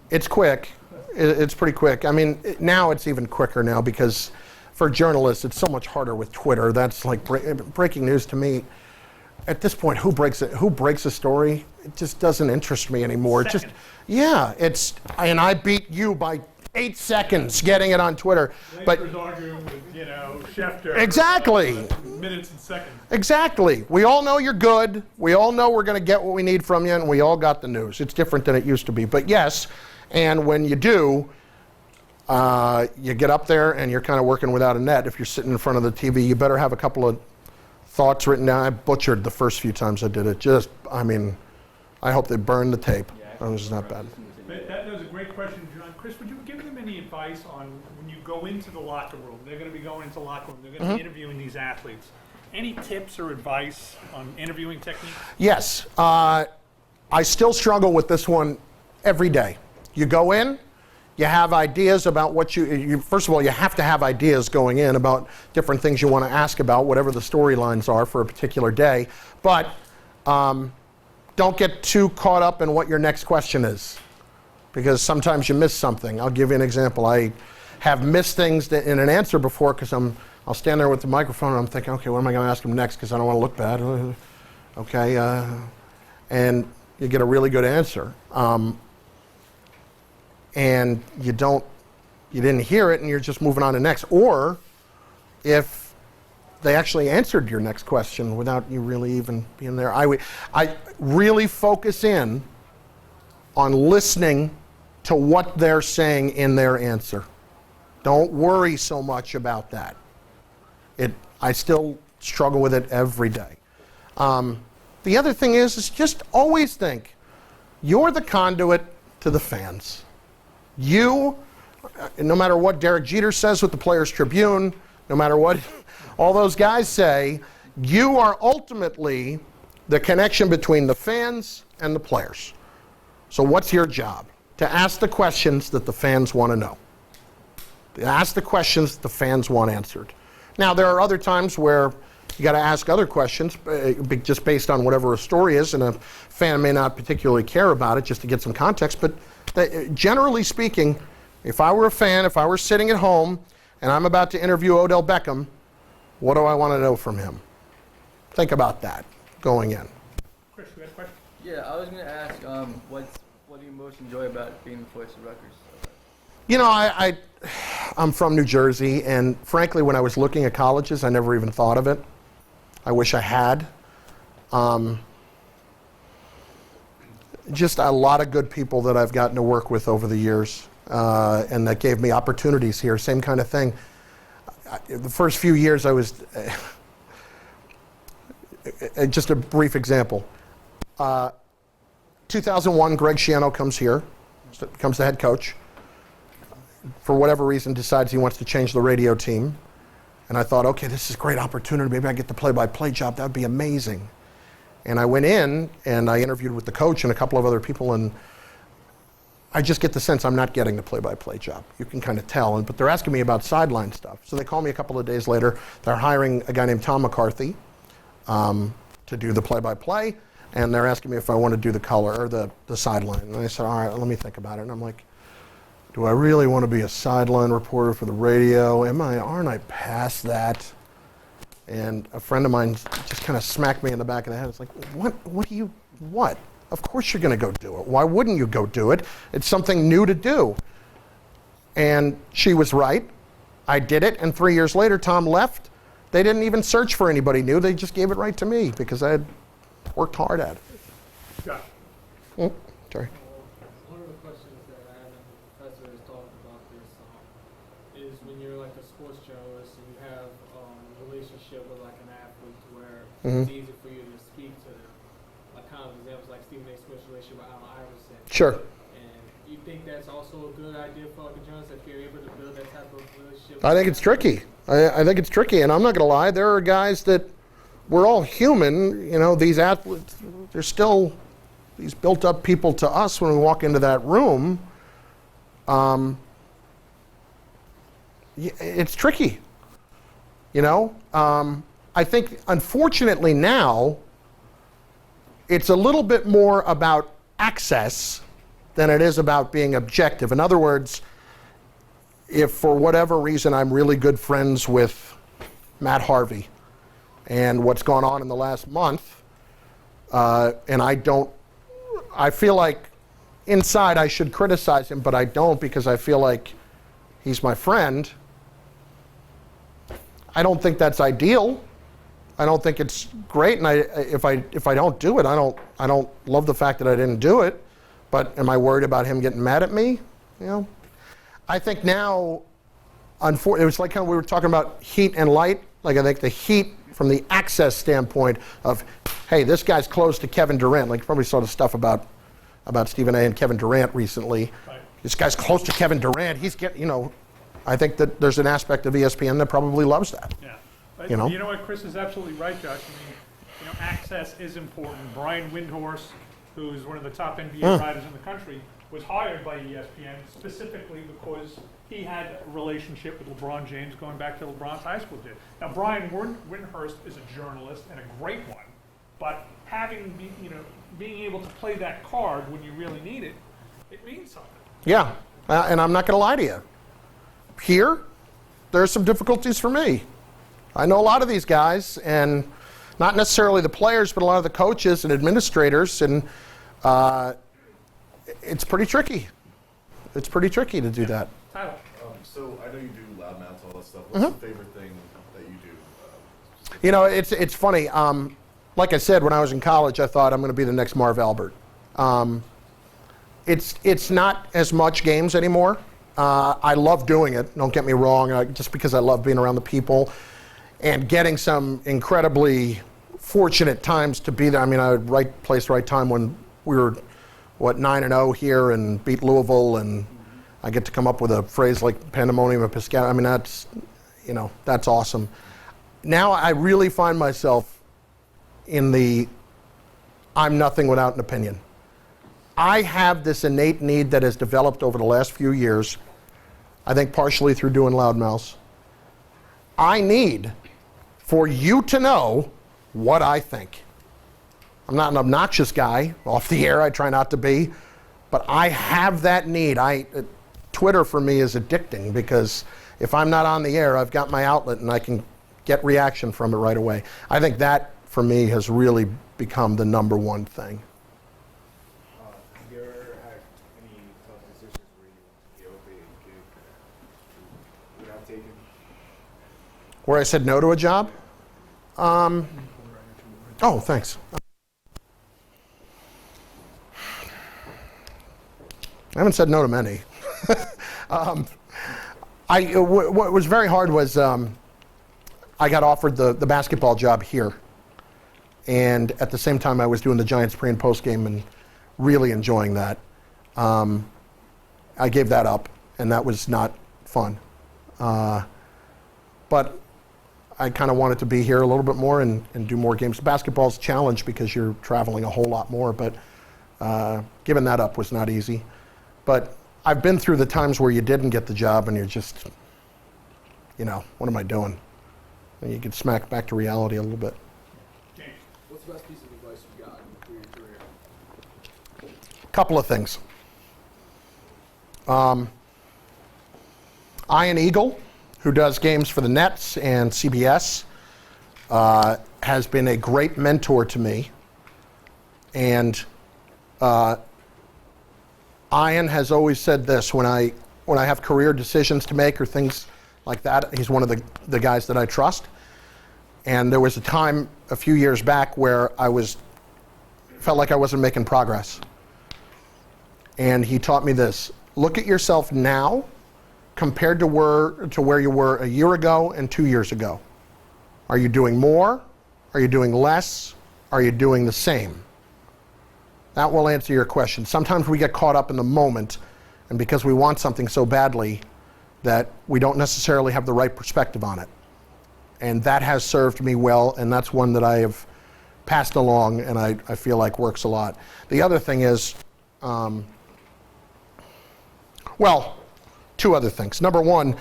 it's quick. It's pretty quick. I mean, now it's even quicker now because for journalists, it's so much harder with Twitter. That's like breaking news to me. At this point, who breaks a story? It just doesn't interest me anymore. And I beat you by 8 seconds getting it on Twitter. But arguing with, Schefter. Exactly. Minutes and seconds. Exactly. We all know you're good. We all know we're going to get what we need from you, and we all got the news. It's different than it used to be. But yes, and when you do, you get up there and you're kind of working without a net. If you're sitting in front of the TV, you better have a couple of thoughts written down. I butchered the first few times I did it. I hope they burn the tape. It was not bad. That was a great question, John. Chris, would you give them any advice on when you go into the locker room? They're going to be going into the locker room. They're going to be interviewing these athletes. Any tips or advice on interviewing techniques? Yes. I still struggle with this one every day. You go in, you have ideas about what you first of all, you have to have ideas going in about different things you want to ask about, whatever the storylines are for a particular day. But don't get too caught up in what your next question is, because sometimes you miss something. I'll give you an example. I have missed things in an answer before because I'll stand there with the microphone and I'm thinking, okay, what am I going to ask him next because I don't want to look bad. Okay, and you get a really good answer. And you didn't hear it and you're just moving on to next. Or if they actually answered your next question without you really even being there. I really focus in on listening to what they're saying in their answer. Don't worry so much about that. I still struggle with it every day. The other thing is just always think, you're the conduit to the fans. You, no matter what Derek Jeter says with the Players Tribune, no matter what all those guys say, you are ultimately the connection between the fans and the players. So what's your job? To ask the questions that the fans want to know. To ask the questions the fans want answered. Now, there are other times where you got to ask other questions just based on whatever a story is, and a fan may not particularly care about it just to get some context, but generally speaking, if I were a fan, if I were sitting at home and I'm about to interview Odell Beckham, what do I want to know from him? Think about that going in. Chris, you got a question? Yeah, I was going to ask, what do you most enjoy about being the voice of Rutgers? I'm from New Jersey, and frankly, when I was looking at colleges, I never even thought of it. I wish I had. Just a lot of good people that I've gotten to work with over the years, and that gave me opportunities here. Same kind of thing. The first few years I was, just a brief example. 2001, Greg Schiano comes here, becomes the head coach. For whatever reason, decides he wants to change the radio team. And I thought, okay, this is a great opportunity. Maybe I get the play-by-play job. That would be amazing. And I went in and I interviewed with the coach and a couple of other people, and I just get the sense I'm not getting the play-by-play job. You can kind of tell, but they're asking me about sideline stuff. So they call me a couple of days later. They're hiring a guy named Tom McCarthy to do the play-by-play, and they're asking me if I want to do the color or the sideline. And I said, all right, let me think about it. And I'm like, do I really want to be a sideline reporter for the radio? Aren't I past that? And a friend of mine just kind of smacked me in the back of the head. It's like, what? Of course you're going to go do it. Why wouldn't you go do it? It's something new to do. And she was right. I did it, and 3 years later, Tom left. They didn't even search for anybody new. They just gave it right to me because I had worked hard at it. Yeah. Sorry. One of the questions that I have, and the professor has talked about this, is when you're like a sports journalist and you have a relationship with like an athlete where it's easy for you to speak to them. Like kind of examples like Stephen A. Smith's relationship with Allen Iverson. Sure. And you think that's also a good idea for like a journalist if you're able to build that type of relationship? I think it's tricky. I think it's tricky, and I'm not going to lie. There are guys that we're all human. You know, these athletes, they're still these built-up people to us when we walk into that room. It's tricky. You know, I think unfortunately now it's a little bit more about access than it is about being objective. In other words, if for whatever reason I'm really good friends with Matt Harvey and what's gone on in the last month, and I feel like inside I should criticize him, but I don't because I feel like he's my friend. I don't think that's ideal. I don't think it's great, and if I don't do it, I don't love the fact that I didn't do it. But am I worried about him getting mad at me? You know, I think now, it was like how we were talking about heat and light. Like I think the heat from the access standpoint of, hey, this guy's close to Kevin Durant. Like you probably saw the stuff about Stephen A. and Kevin Durant recently. Right. This guy's close to Kevin Durant. He's getting, you know, I think that there's an aspect of ESPN that probably loves that. Yeah. You know what, Chris is absolutely right, Josh. I mean, you know, access is important. Brian Windhorst, who's one of the top NBA writers in the country, was hired by ESPN specifically because he had a relationship with LeBron James going back to LeBron's high school days. Now, Brian Windhorst is a journalist and a great one, but being able to play that card when you really need it, it means something. Yeah, and I'm not going to lie to you. Here, there are some difficulties for me. I know a lot of these guys, and not necessarily the players, but a lot of the coaches and administrators, and it's pretty tricky. It's pretty tricky to do that. Tyler. So I know you do loudmouths, all that stuff. What's the favorite thing that you do? You know, it's funny. Like I said, when I was in college, I thought I'm going to be the next Marv Albert. It's not as much games anymore. I love doing it, don't get me wrong, just because I love being around the people and getting some incredibly fortunate times to be there. I mean, right place, right time when we were, 9-0 here and beat Louisville, and I get to come up with a phrase like pandemonium of Piscataway. I mean, that's awesome. Now I really find myself in the I'm nothing without an opinion. I have this innate need that has developed over the last few years, I think partially through doing loudmouths. I need for you to know what I think. I'm not an obnoxious guy. Off the air, I try not to be. But I have that need. Twitter for me is addicting because if I'm not on the air, I've got my outlet and I can get reaction from it right away. I think that, for me, has really become the number one thing. Have you ever had any tough decisions where you gave up a gig without taking? Where I said no to a job? Oh, thanks. I haven't said no to many. What was very hard was I got offered the basketball job here. And at the same time, I was doing the Giants pre- and post-game and really enjoying that. I gave that up, and that was not fun. But I kind of wanted to be here a little bit more and do more games. Basketball's a challenge because you're traveling a whole lot more, but giving that up was not easy. But I've been through the times where you didn't get the job and you're just, what am I doing? And you get smacked back to reality a little bit. James. What's the best piece of advice you've gotten through your career? Couple of things. Ian Eagle, who does games for the Nets and CBS, has been a great mentor to me. And Ian has always said this when I have career decisions to make or things like that. He's one of the guys that I trust. And there was a time a few years back where felt like I wasn't making progress. And he taught me this: look at yourself now compared to where you were a year ago and 2 years ago. Are you doing more? Are you doing less? Are you doing the same? That will answer your question. Sometimes we get caught up in the moment, and because we want something so badly that we don't necessarily have the right perspective on it. And that has served me well, and that's one that I have passed along and I feel like works a lot. The other thing is, two other things. Number one,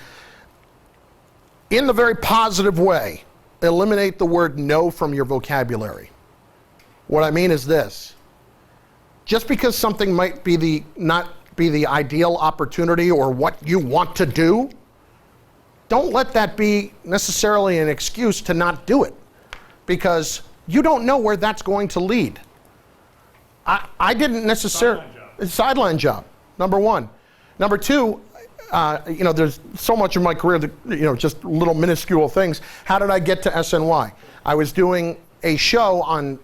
in the very positive way, eliminate the word no from your vocabulary. What I mean is this: just because something might be not be the ideal opportunity or what you want to do, don't let that be necessarily an excuse to not do it, because you don't know where that's going to lead. I didn't necessarily... Sideline job, number one. Number two, there's so much of my career that, just little minuscule things. How did I get to SNY? I was doing a show on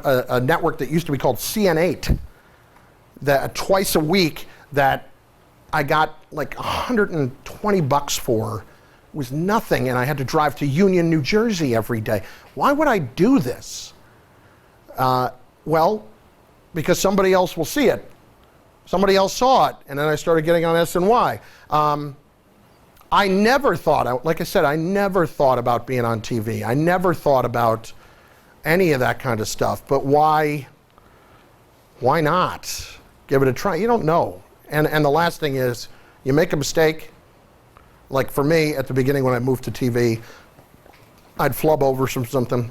a network that used to be called CN8, that twice a week, that I got like $120 for. It was nothing, and I had to drive to Union, New Jersey every day. Why would I do this? Well, because somebody else will see it. Somebody else saw it, and then I started getting on SNY. I never thought, like I said, I never thought about being on TV. I never thought about any of that kind of stuff. But why not? Give it a try. You don't know. And the last thing is, you make a mistake. Like for me, at the beginning when I moved to TV, I'd flub over something,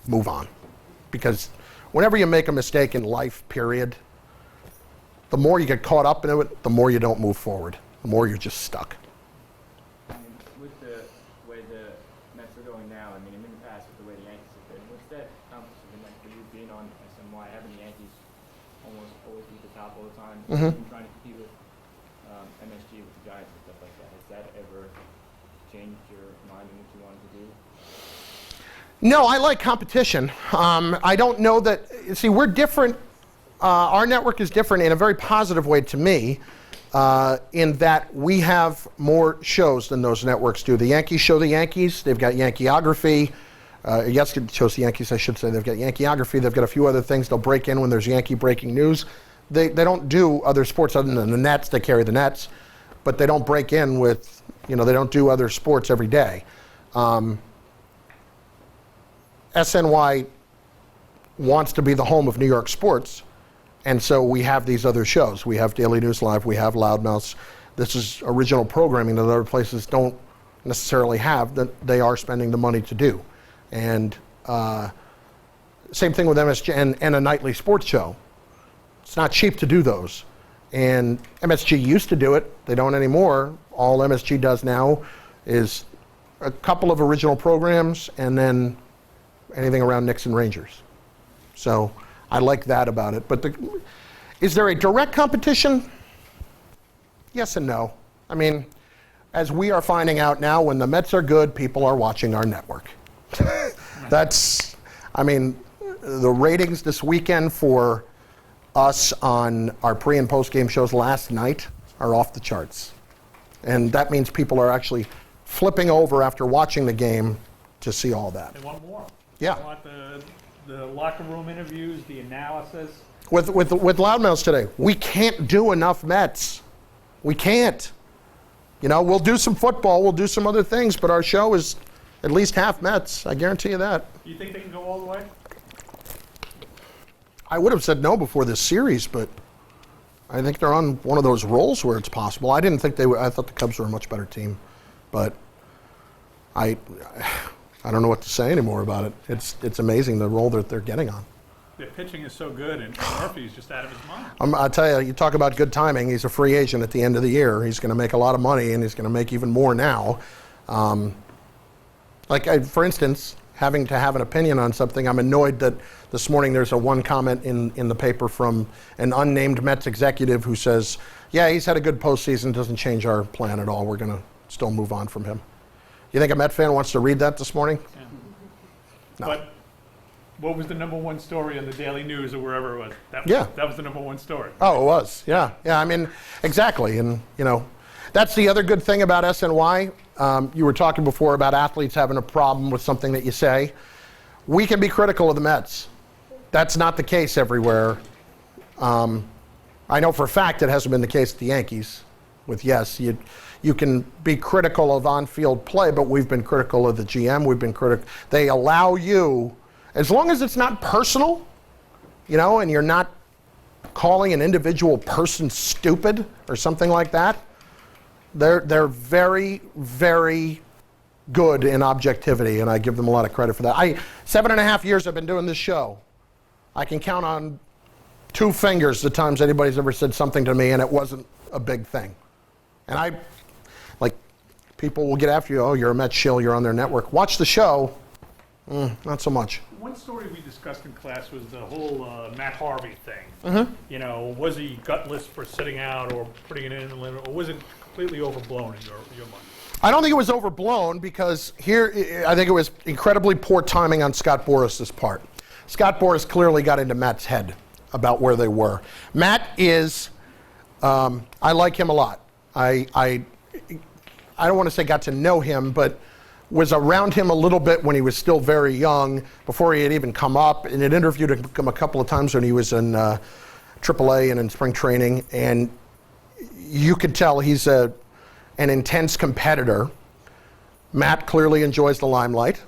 move on. Because whenever you make a mistake in life, period, the more you get caught up in it, the more you don't move forward. The more you're just stuck. With the way the Mets are going now, in the past with the way the Yankees have been, what's that competition been like for you being on SNY, having the Yankees almost always be at the top all the time, and trying to compete with MSG, with the Giants and stuff like that? Has that ever changed your mind and what you wanted to do? No, I like competition. I don't know that, we're different. Our network is different in a very positive way to me, in that we have more shows than those networks do. The Yankees show the Yankees. They've got Yankeeography. Yes, it shows the Yankees, I should say. They've got Yankeeography. They've got a few other things. They'll break in when there's Yankee breaking news. They don't do other sports other than the Nets. They carry the Nets. But they don't break in with, they don't do other sports every day. SNY wants to be the home of New York sports. And so we have these other shows. We have Daily News Live. We have Loudmouths. This is original programming that other places don't necessarily have, that they are spending the money to do. And same thing with MSG and a nightly sports show. It's not cheap to do those. And MSG used to do it. They don't anymore. All MSG does now is a couple of original programs and then anything around Knicks and Rangers. So I like that about it. But is there a direct competition? Yes and no. As we are finding out now, when the Mets are good, people are watching our network. The ratings this weekend for us on our pre- and post-game shows last night are off the charts. And that means people are actually flipping over after watching the game to see all that. They want more. Yeah. They want the locker room interviews, the analysis. With Loudmouths today, we can't do enough Mets. We can't. We'll do some football, we'll do some other things, but our show is at least half Mets. I guarantee you that. Do you think they can go all the way? I would have said no before this series, but I think they're on one of those rolls where it's possible. I didn't think they were. I thought the Cubs were a much better team, but I don't know what to say anymore about it. It's amazing the role that they're getting on. The pitching is so good, and Murphy's just out of his mind. I'll tell you, you talk about good timing. He's a free agent at the end of the year. He's going to make a lot of money, and he's going to make even more now. For instance, having to have an opinion on something, I'm annoyed that this morning there's one comment in the paper from an unnamed Mets executive who says, yeah, he's had a good postseason, doesn't change our plan at all. We're going to still move on from him. You think a Met fan wants to read that this morning? Yeah. No. But what was the number one story in the Daily News or wherever it was? That was the number one story. Oh, it was. Yeah. I mean, exactly. And, that's the other good thing about SNY. You were talking before about athletes having a problem with something that you say. We can be critical of the Mets. That's not the case everywhere. I know for a fact it hasn't been the case at the Yankees. You can be critical of on-field play, but we've been critical of the GM. We've been critical. They allow you, as long as it's not personal, and you're not calling an individual person stupid or something like that, they're very, very good in objectivity, and I give them a lot of credit for that. 7.5 years I've been doing this show. I can count on 2 fingers the times anybody's ever said something to me and it wasn't a big thing. And people will get after you, oh, you're a Mets shill, you're on their network. Watch the show, not so much. One story we discussed in class was the whole Matt Harvey thing. Mm-hmm. Was he gutless for sitting out or putting it in the limit, or was it completely overblown in your mind? I don't think it was overblown because I think it was incredibly poor timing on Scott Boris's part. Scott Boris clearly got into Matt's head about where they were. Matt is, I like him a lot. I don't want to say got to know him, but was around him a little bit when he was still very young, before he had even come up, and had interviewed him a couple of times when he was in AAA and in spring training, and you could tell he's an intense competitor. Matt clearly enjoys the limelight.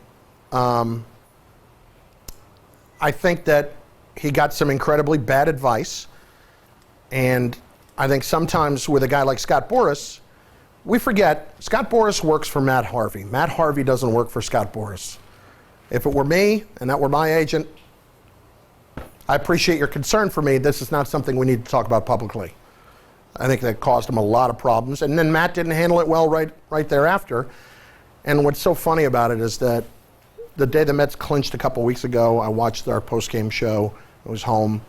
I think that he got some incredibly bad advice, and I think sometimes with a guy like Scott Boris, we forget Scott Boris works for Matt Harvey. Matt Harvey doesn't work for Scott Boris. If it were me and that were my agent, I appreciate your concern for me. This is not something we need to talk about publicly. I think that caused him a lot of problems. And then Matt didn't handle it well right thereafter. And what's so funny about it is that the day the Mets clinched a couple weeks ago, I watched our post-game show. I was home.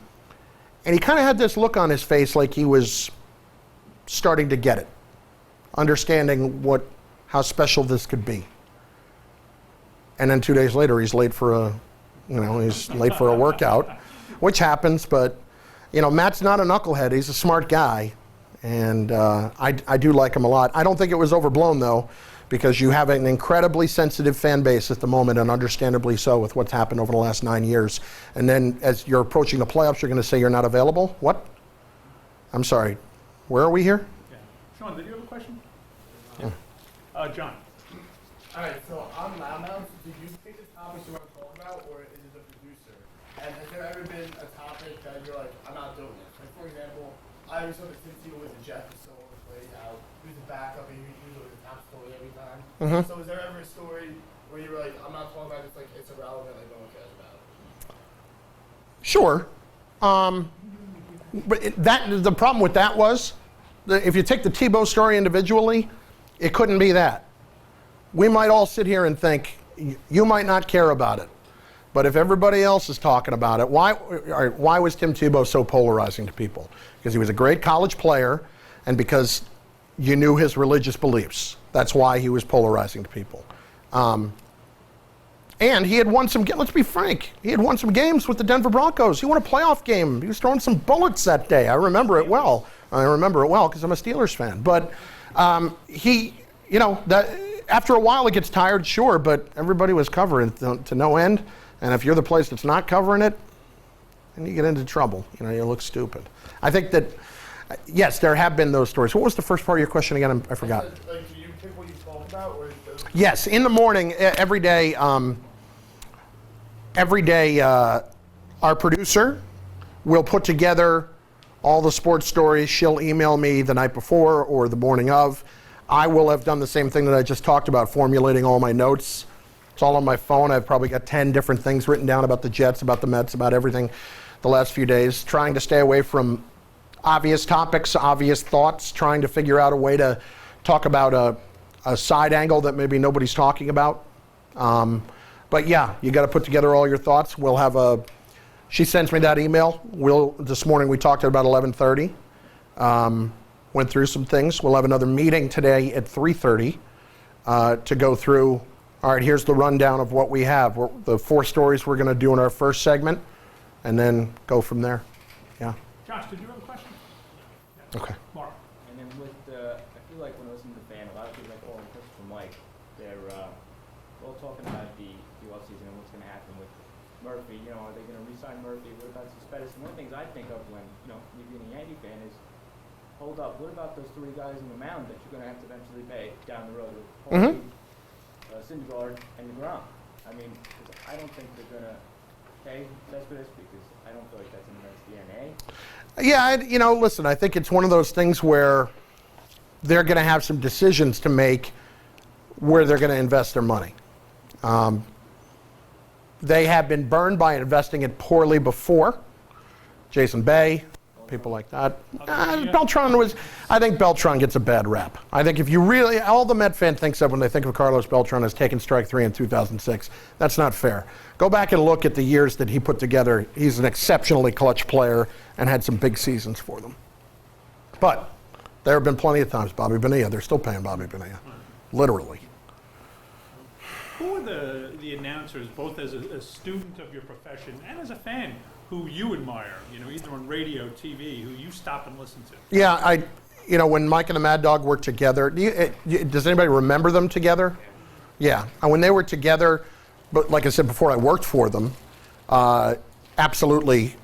And he kind of had this look on his face like he was starting to get it, understanding how special this could be. And then 2 days later, he's late for a workout, which happens. But Matt's not a knucklehead. He's a smart guy, and I do like him a lot. I don't think it was overblown though, because you have an incredibly sensitive fan base at the moment, and understandably so with what's happened over the last 9 years. And then as you're approaching the playoffs, you're going to say you're not available? What? I'm sorry. Where are we here? Yeah. Sean, did you have a question? John. All right, so on Loudmouth, did you pick the topics you want to talk about, or is it the producer? And has there ever been a topic that you're like, I'm not doing this? Like, for example, I always thought that since he was a Jeff was so overplayed, how he was a backup and he usually was the top story every time. Mm-hmm. So is there ever a story where you were like, I'm not talking about it, like it's irrelevant, like no one cares about it? Sure. But the problem with that was, if you take the Tebow story individually, it couldn't be that. We might all sit here and think, you might not care about it. But if everybody else is talking about it, why was Tim Tebow so polarizing to people? Because he was a great college player, and because you knew his religious beliefs. That's why he was polarizing to people. And he had won some, let's be frank, he had won some games with the Denver Broncos. He won a playoff game. He was throwing some bullets that day. I remember it well because I'm a Steelers fan. But after a while it gets tired, sure, but everybody was covering it to no end. And if you're the place that's not covering it, then you get into trouble. You look stupid. I think that, yes, there have been those stories. What was the first part of your question again? I forgot. Do you pick what you talk about, or Yes, in the morning, every day, our producer will put together all the sports stories. She'll email me the night before or the morning of. I will have done the same thing that I just talked about, formulating all my notes. It's all on my phone. I've probably got 10 different things written down about the Jets, about the Mets, about everything the last few days, trying to stay away from obvious topics, obvious thoughts, trying to figure out a way to talk about a side angle that maybe nobody's talking about. But yeah, you got to put together all your thoughts. We'll have she sends me that email. This morning we talked at about 11:30. Went through some things. We'll have another meeting today at 3:30 to go through. All right, here's the rundown of what we have. The 4 stories we're going to do in our first segment, and then go from there. Yeah. Josh, did you have a question? Okay. Mark. And then I feel like when I listen to the band, a lot of people like, oh, that's from Mike. They're all talking about the offseason and what's going to happen with Murphy. You know, are they going to re-sign Murphy? What about Suspettis? And one of the things I think of when, me being a Yankee fan is, hold up, what about those 3 guys on the mound that you're going to have to eventually pay down the road with Carlin, Syndergaard, and DeGrom? I mean, I don't think they're going to pay Suspettis because I don't feel like that's in the Mets' DNA. Yeah, listen, I think it's one of those things where they're going to have some decisions to make where they're going to invest their money. They have been burned by investing it poorly before. Jason Bay, people like that. I think Beltran gets a bad rap. I think if you really, all the Met fan thinks of when they think of Carlos Beltran as taking strike 3 in 2006, that's not fair. Go back and look at the years that he put together. He's an exceptionally clutch player and had some big seasons for them. But there have been plenty of times, Bobby Bonilla, they're still paying Bobby Bonilla, literally. Who are the announcers, both as a student of your profession and as a fan, who you admire, either on radio, TV, who you stop and listen to? Yeah, when Mike and the Mad Dog worked together, does anybody remember them together? Yeah, and when they were together, but like I said before, I worked for them, absolutely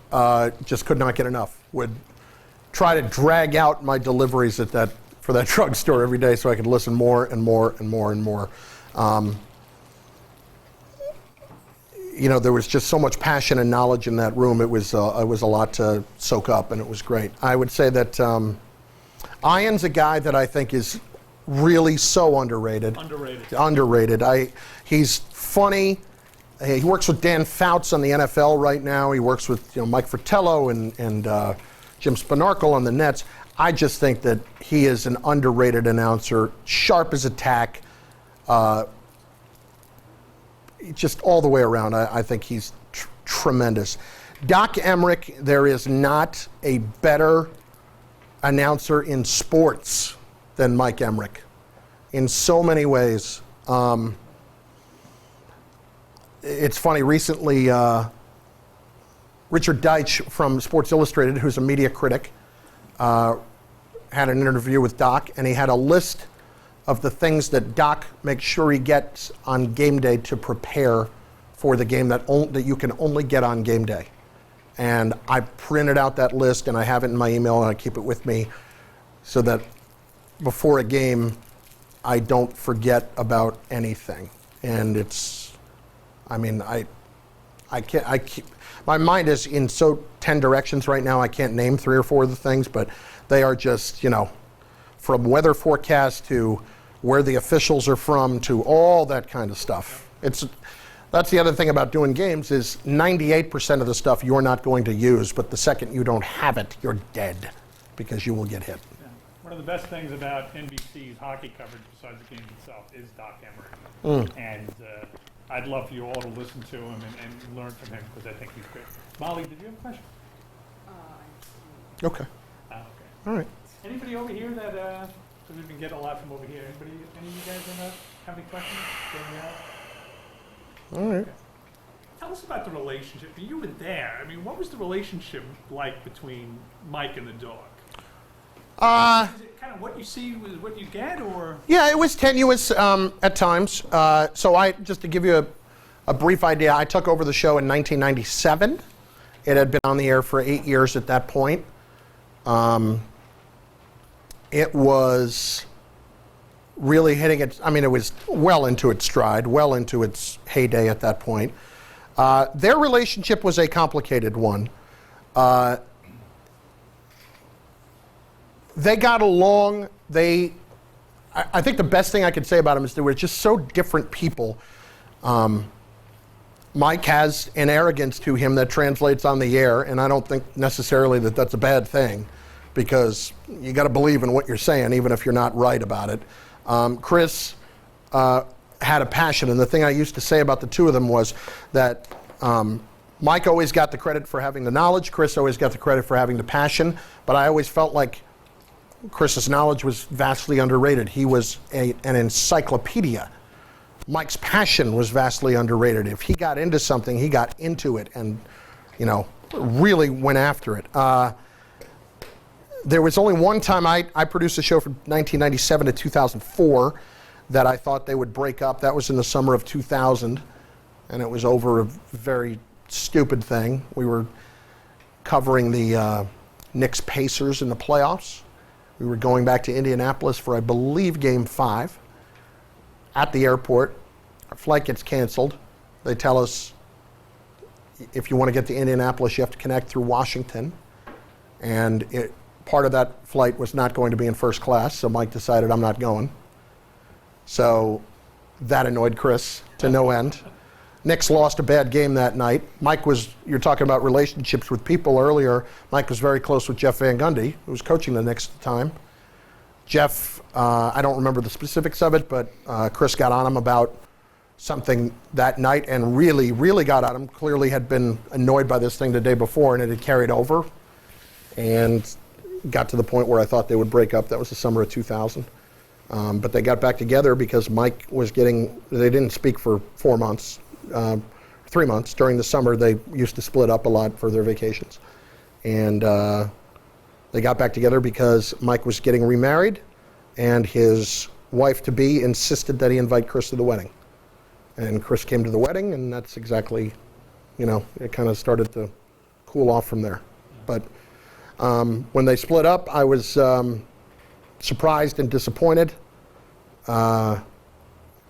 just could not get enough. Would try to drag out my deliveries for that drugstore every day so I could listen more and more and more and more. There was just so much passion and knowledge in that room. It was a lot to soak up, and it was great. I would say that Ian's a guy that I think is really so underrated. Underrated. He's funny. He works with Dan Fouts on the NFL right now. He works with Mike Fratello and Jim Spanarkel on the Nets. I just think that he is an underrated announcer, sharp as a tack. Just all the way around, I think he's tremendous. Doc Emmerich, there is not a better announcer in sports than Mike Emmerich in so many ways. It's funny, recently Richard Deitch from Sports Illustrated, who's a media critic, had an interview with Doc, and he had a list of the things that Doc makes sure he gets on game day to prepare for the game that you can only get on game day. And I printed out that list, and I have it in my email, and I keep it with me so that before a game, I don't forget about anything. And my mind is in so 10 directions right now, I can't name 3 or 4 of the things, but they are just, from weather forecast to where the officials are from to all that kind of stuff. That's the other thing about doing games is 98% of the stuff you're not going to use, but the second you don't have it, you're dead because you will get hit. Yeah. One of the best things about NBC's hockey coverage besides the game itself is Doc Emmerich. And I'd love for you all to listen to him and learn from him because I think he's great. Molly, did you have a question? Okay. Okay. All right. Anybody over here that, because we've been getting a lot from over here, any of you guys have any questions? All right. Okay. Tell us about the relationship. You were there. What was the relationship like between Mike and the dog? Is it kind of what you see with what you get, or? Yeah, it was tenuous at times. So just to give you a brief idea, I took over the show in 1997. It had been on the air for 8 years at that point. It was really hitting it. It was well into its stride, well into its heyday at that point. Their relationship was a complicated one. They got along. I think the best thing I could say about them is they were just so different people. Mike has an arrogance to him that translates on the air, and I don't think necessarily that that's a bad thing, because you got to believe in what you're saying, even if you're not right about it. Chris had a passion, and the thing I used to say about the two of them was that Mike always got the credit for having the knowledge, Chris always got the credit for having the passion, but I always felt like Chris's knowledge was vastly underrated. He was an encyclopedia. Mike's passion was vastly underrated. If he got into something, he got into it and, really went after it. There was only one time I produced a show from 1997 to 2004 that I thought they would break up. That was in the summer of 2000, and it was over a very stupid thing. We were covering the Knicks Pacers in the playoffs. We were going back to Indianapolis for, I believe, Game 5. At the airport, our flight gets canceled. They tell us if you want to get to Indianapolis, you have to connect through Washington. And part of that flight was not going to be in first class, so Mike decided I'm not going. So that annoyed Chris to no end. Knicks lost a bad game that night. You're talking about relationships with people earlier. Mike was very close with Jeff Van Gundy, who was coaching the Knicks at the time. Jeff, I don't remember the specifics of it, but Chris got on him about something that night and really, really got on him. Clearly had been annoyed by this thing the day before, and it had carried over and got to the point where I thought they would break up. That was the summer of 2000. But they got back together because Mike was they didn't speak for 4 months, 3 months. During the summer, they used to split up a lot for their vacations. And they got back together because Mike was getting remarried, and his wife-to-be insisted that he invite Chris to the wedding. And Chris came to the wedding, and that's exactly, it kind of started to cool off from there. But when they split up, I was surprised and disappointed.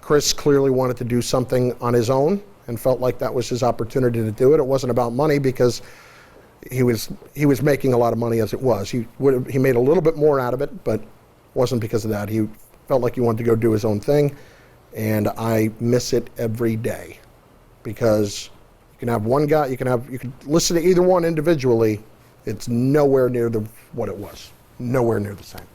Chris clearly wanted to do something on his own and felt like that was his opportunity to do it. It wasn't about money because he was making a lot of money as it was. He made a little bit more out of it, but wasn't because of that. He felt like he wanted to go do his own thing, and I miss it every day because you can have one guy, you can listen to either one individually. It's nowhere near what it was. Nowhere near the same.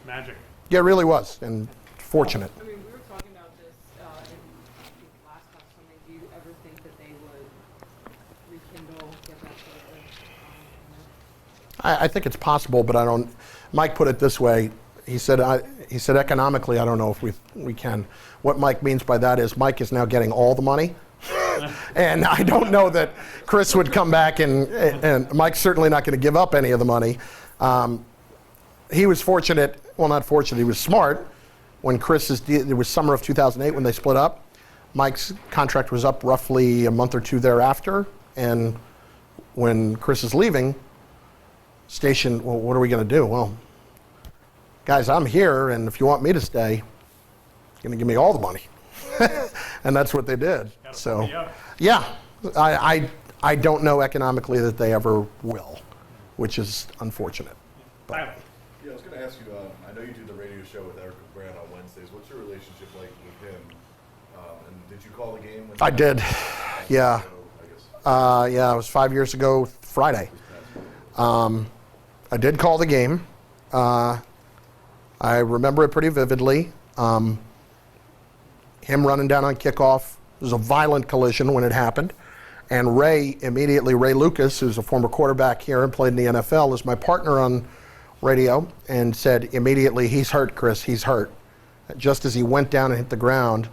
Magic. Yeah, it really was, and fortunate. I mean, we were talking about this in last class. Do you ever think that they would rekindle, get back together? I think it's possible, but I don't. Mike put it this way. He said economically, I don't know if we can. What Mike means by that is Mike is now getting all the money. And I don't know that Chris would come back and Mike's certainly not going to give up any of the money. He was fortunate, well, not fortunate, he was smart. When it was summer of 2008 when they split up. Mike's contract was up roughly a month or two thereafter. And when Chris is leaving, station, well, what are we going to do? Well, guys, I'm here, and if you want me to stay, you're going to give me all the money. And that's what they did. So, yeah, I don't know economically that they ever will, which is unfortunate. But. Yeah, I was going to ask you, I know you do the radio show with Eric Grant on Wednesdays. What's your relationship like with him? And did you call the game? I did, yeah. Yeah, it was 5 years ago Friday. I did call the game. I remember it pretty vividly. Him running down on kickoff. It was a violent collision when it happened. And Ray Lucas, who's a former quarterback here and played in the NFL, is my partner on radio, and said immediately, he's hurt, Chris, he's hurt. Just as he went down and hit the ground.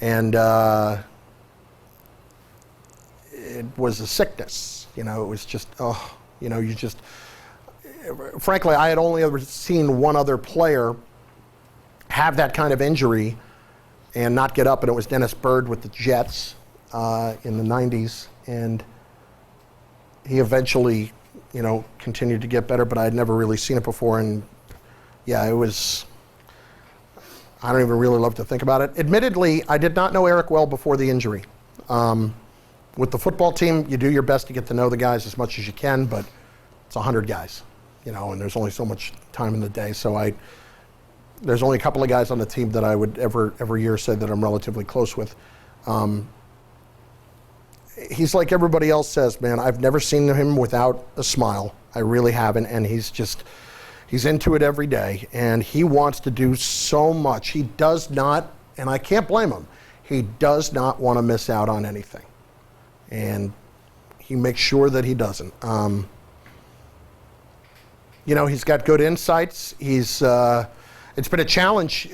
And it was a sickness. It was just, frankly, I had only ever seen one other player have that kind of injury and not get up, and it was Dennis Byrd with the Jets in the 90s. And he eventually, continued to get better, but I had never really seen it before. And yeah, it was, I don't even really love to think about it. Admittedly, I did not know Eric well before the injury. With the football team, you do your best to get to know the guys as much as you can, but it's 100 guys. and there's only so much time in the day. So there's only a couple of guys on the team that I would every year say that I'm relatively close with. He's like everybody else says, man, I've never seen him without a smile. I really haven't. And he's into it every day. And he wants to do so much. He does not, and I can't blame him, he does not want to miss out on anything. And he makes sure that he doesn't. He's got good insights. It's been a challenge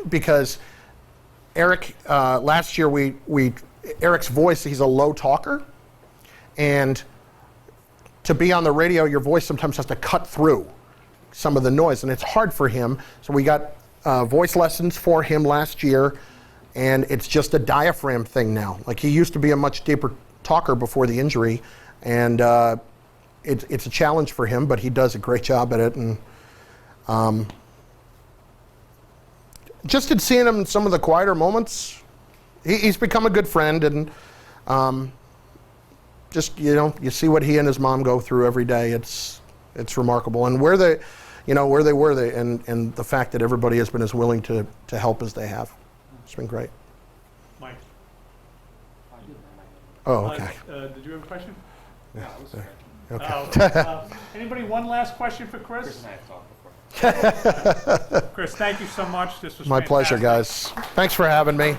because Eric, last year Eric's voice, he's a low talker, and to be on the radio, your voice sometimes has to cut through some of the noise, and it's hard for him. So we got voice lessons for him last year, and it's just a diaphragm thing now. Like, he used to be a much deeper talker before the injury, and it's a challenge for him, but he does a great job at it. And just in seeing him in some of the quieter moments, he's become a good friend, and you see what he and his mom go through every day. It's remarkable, and where they were, and the fact that everybody has been as willing to help as they have. It's been great. Mike. Oh, okay. Did you have a question? Yeah. Okay. Anybody, one last question for Chris? Chris and I have talked before. Chris, thank you so much. This was My pleasure, fantastic. guys. Thanks for having me.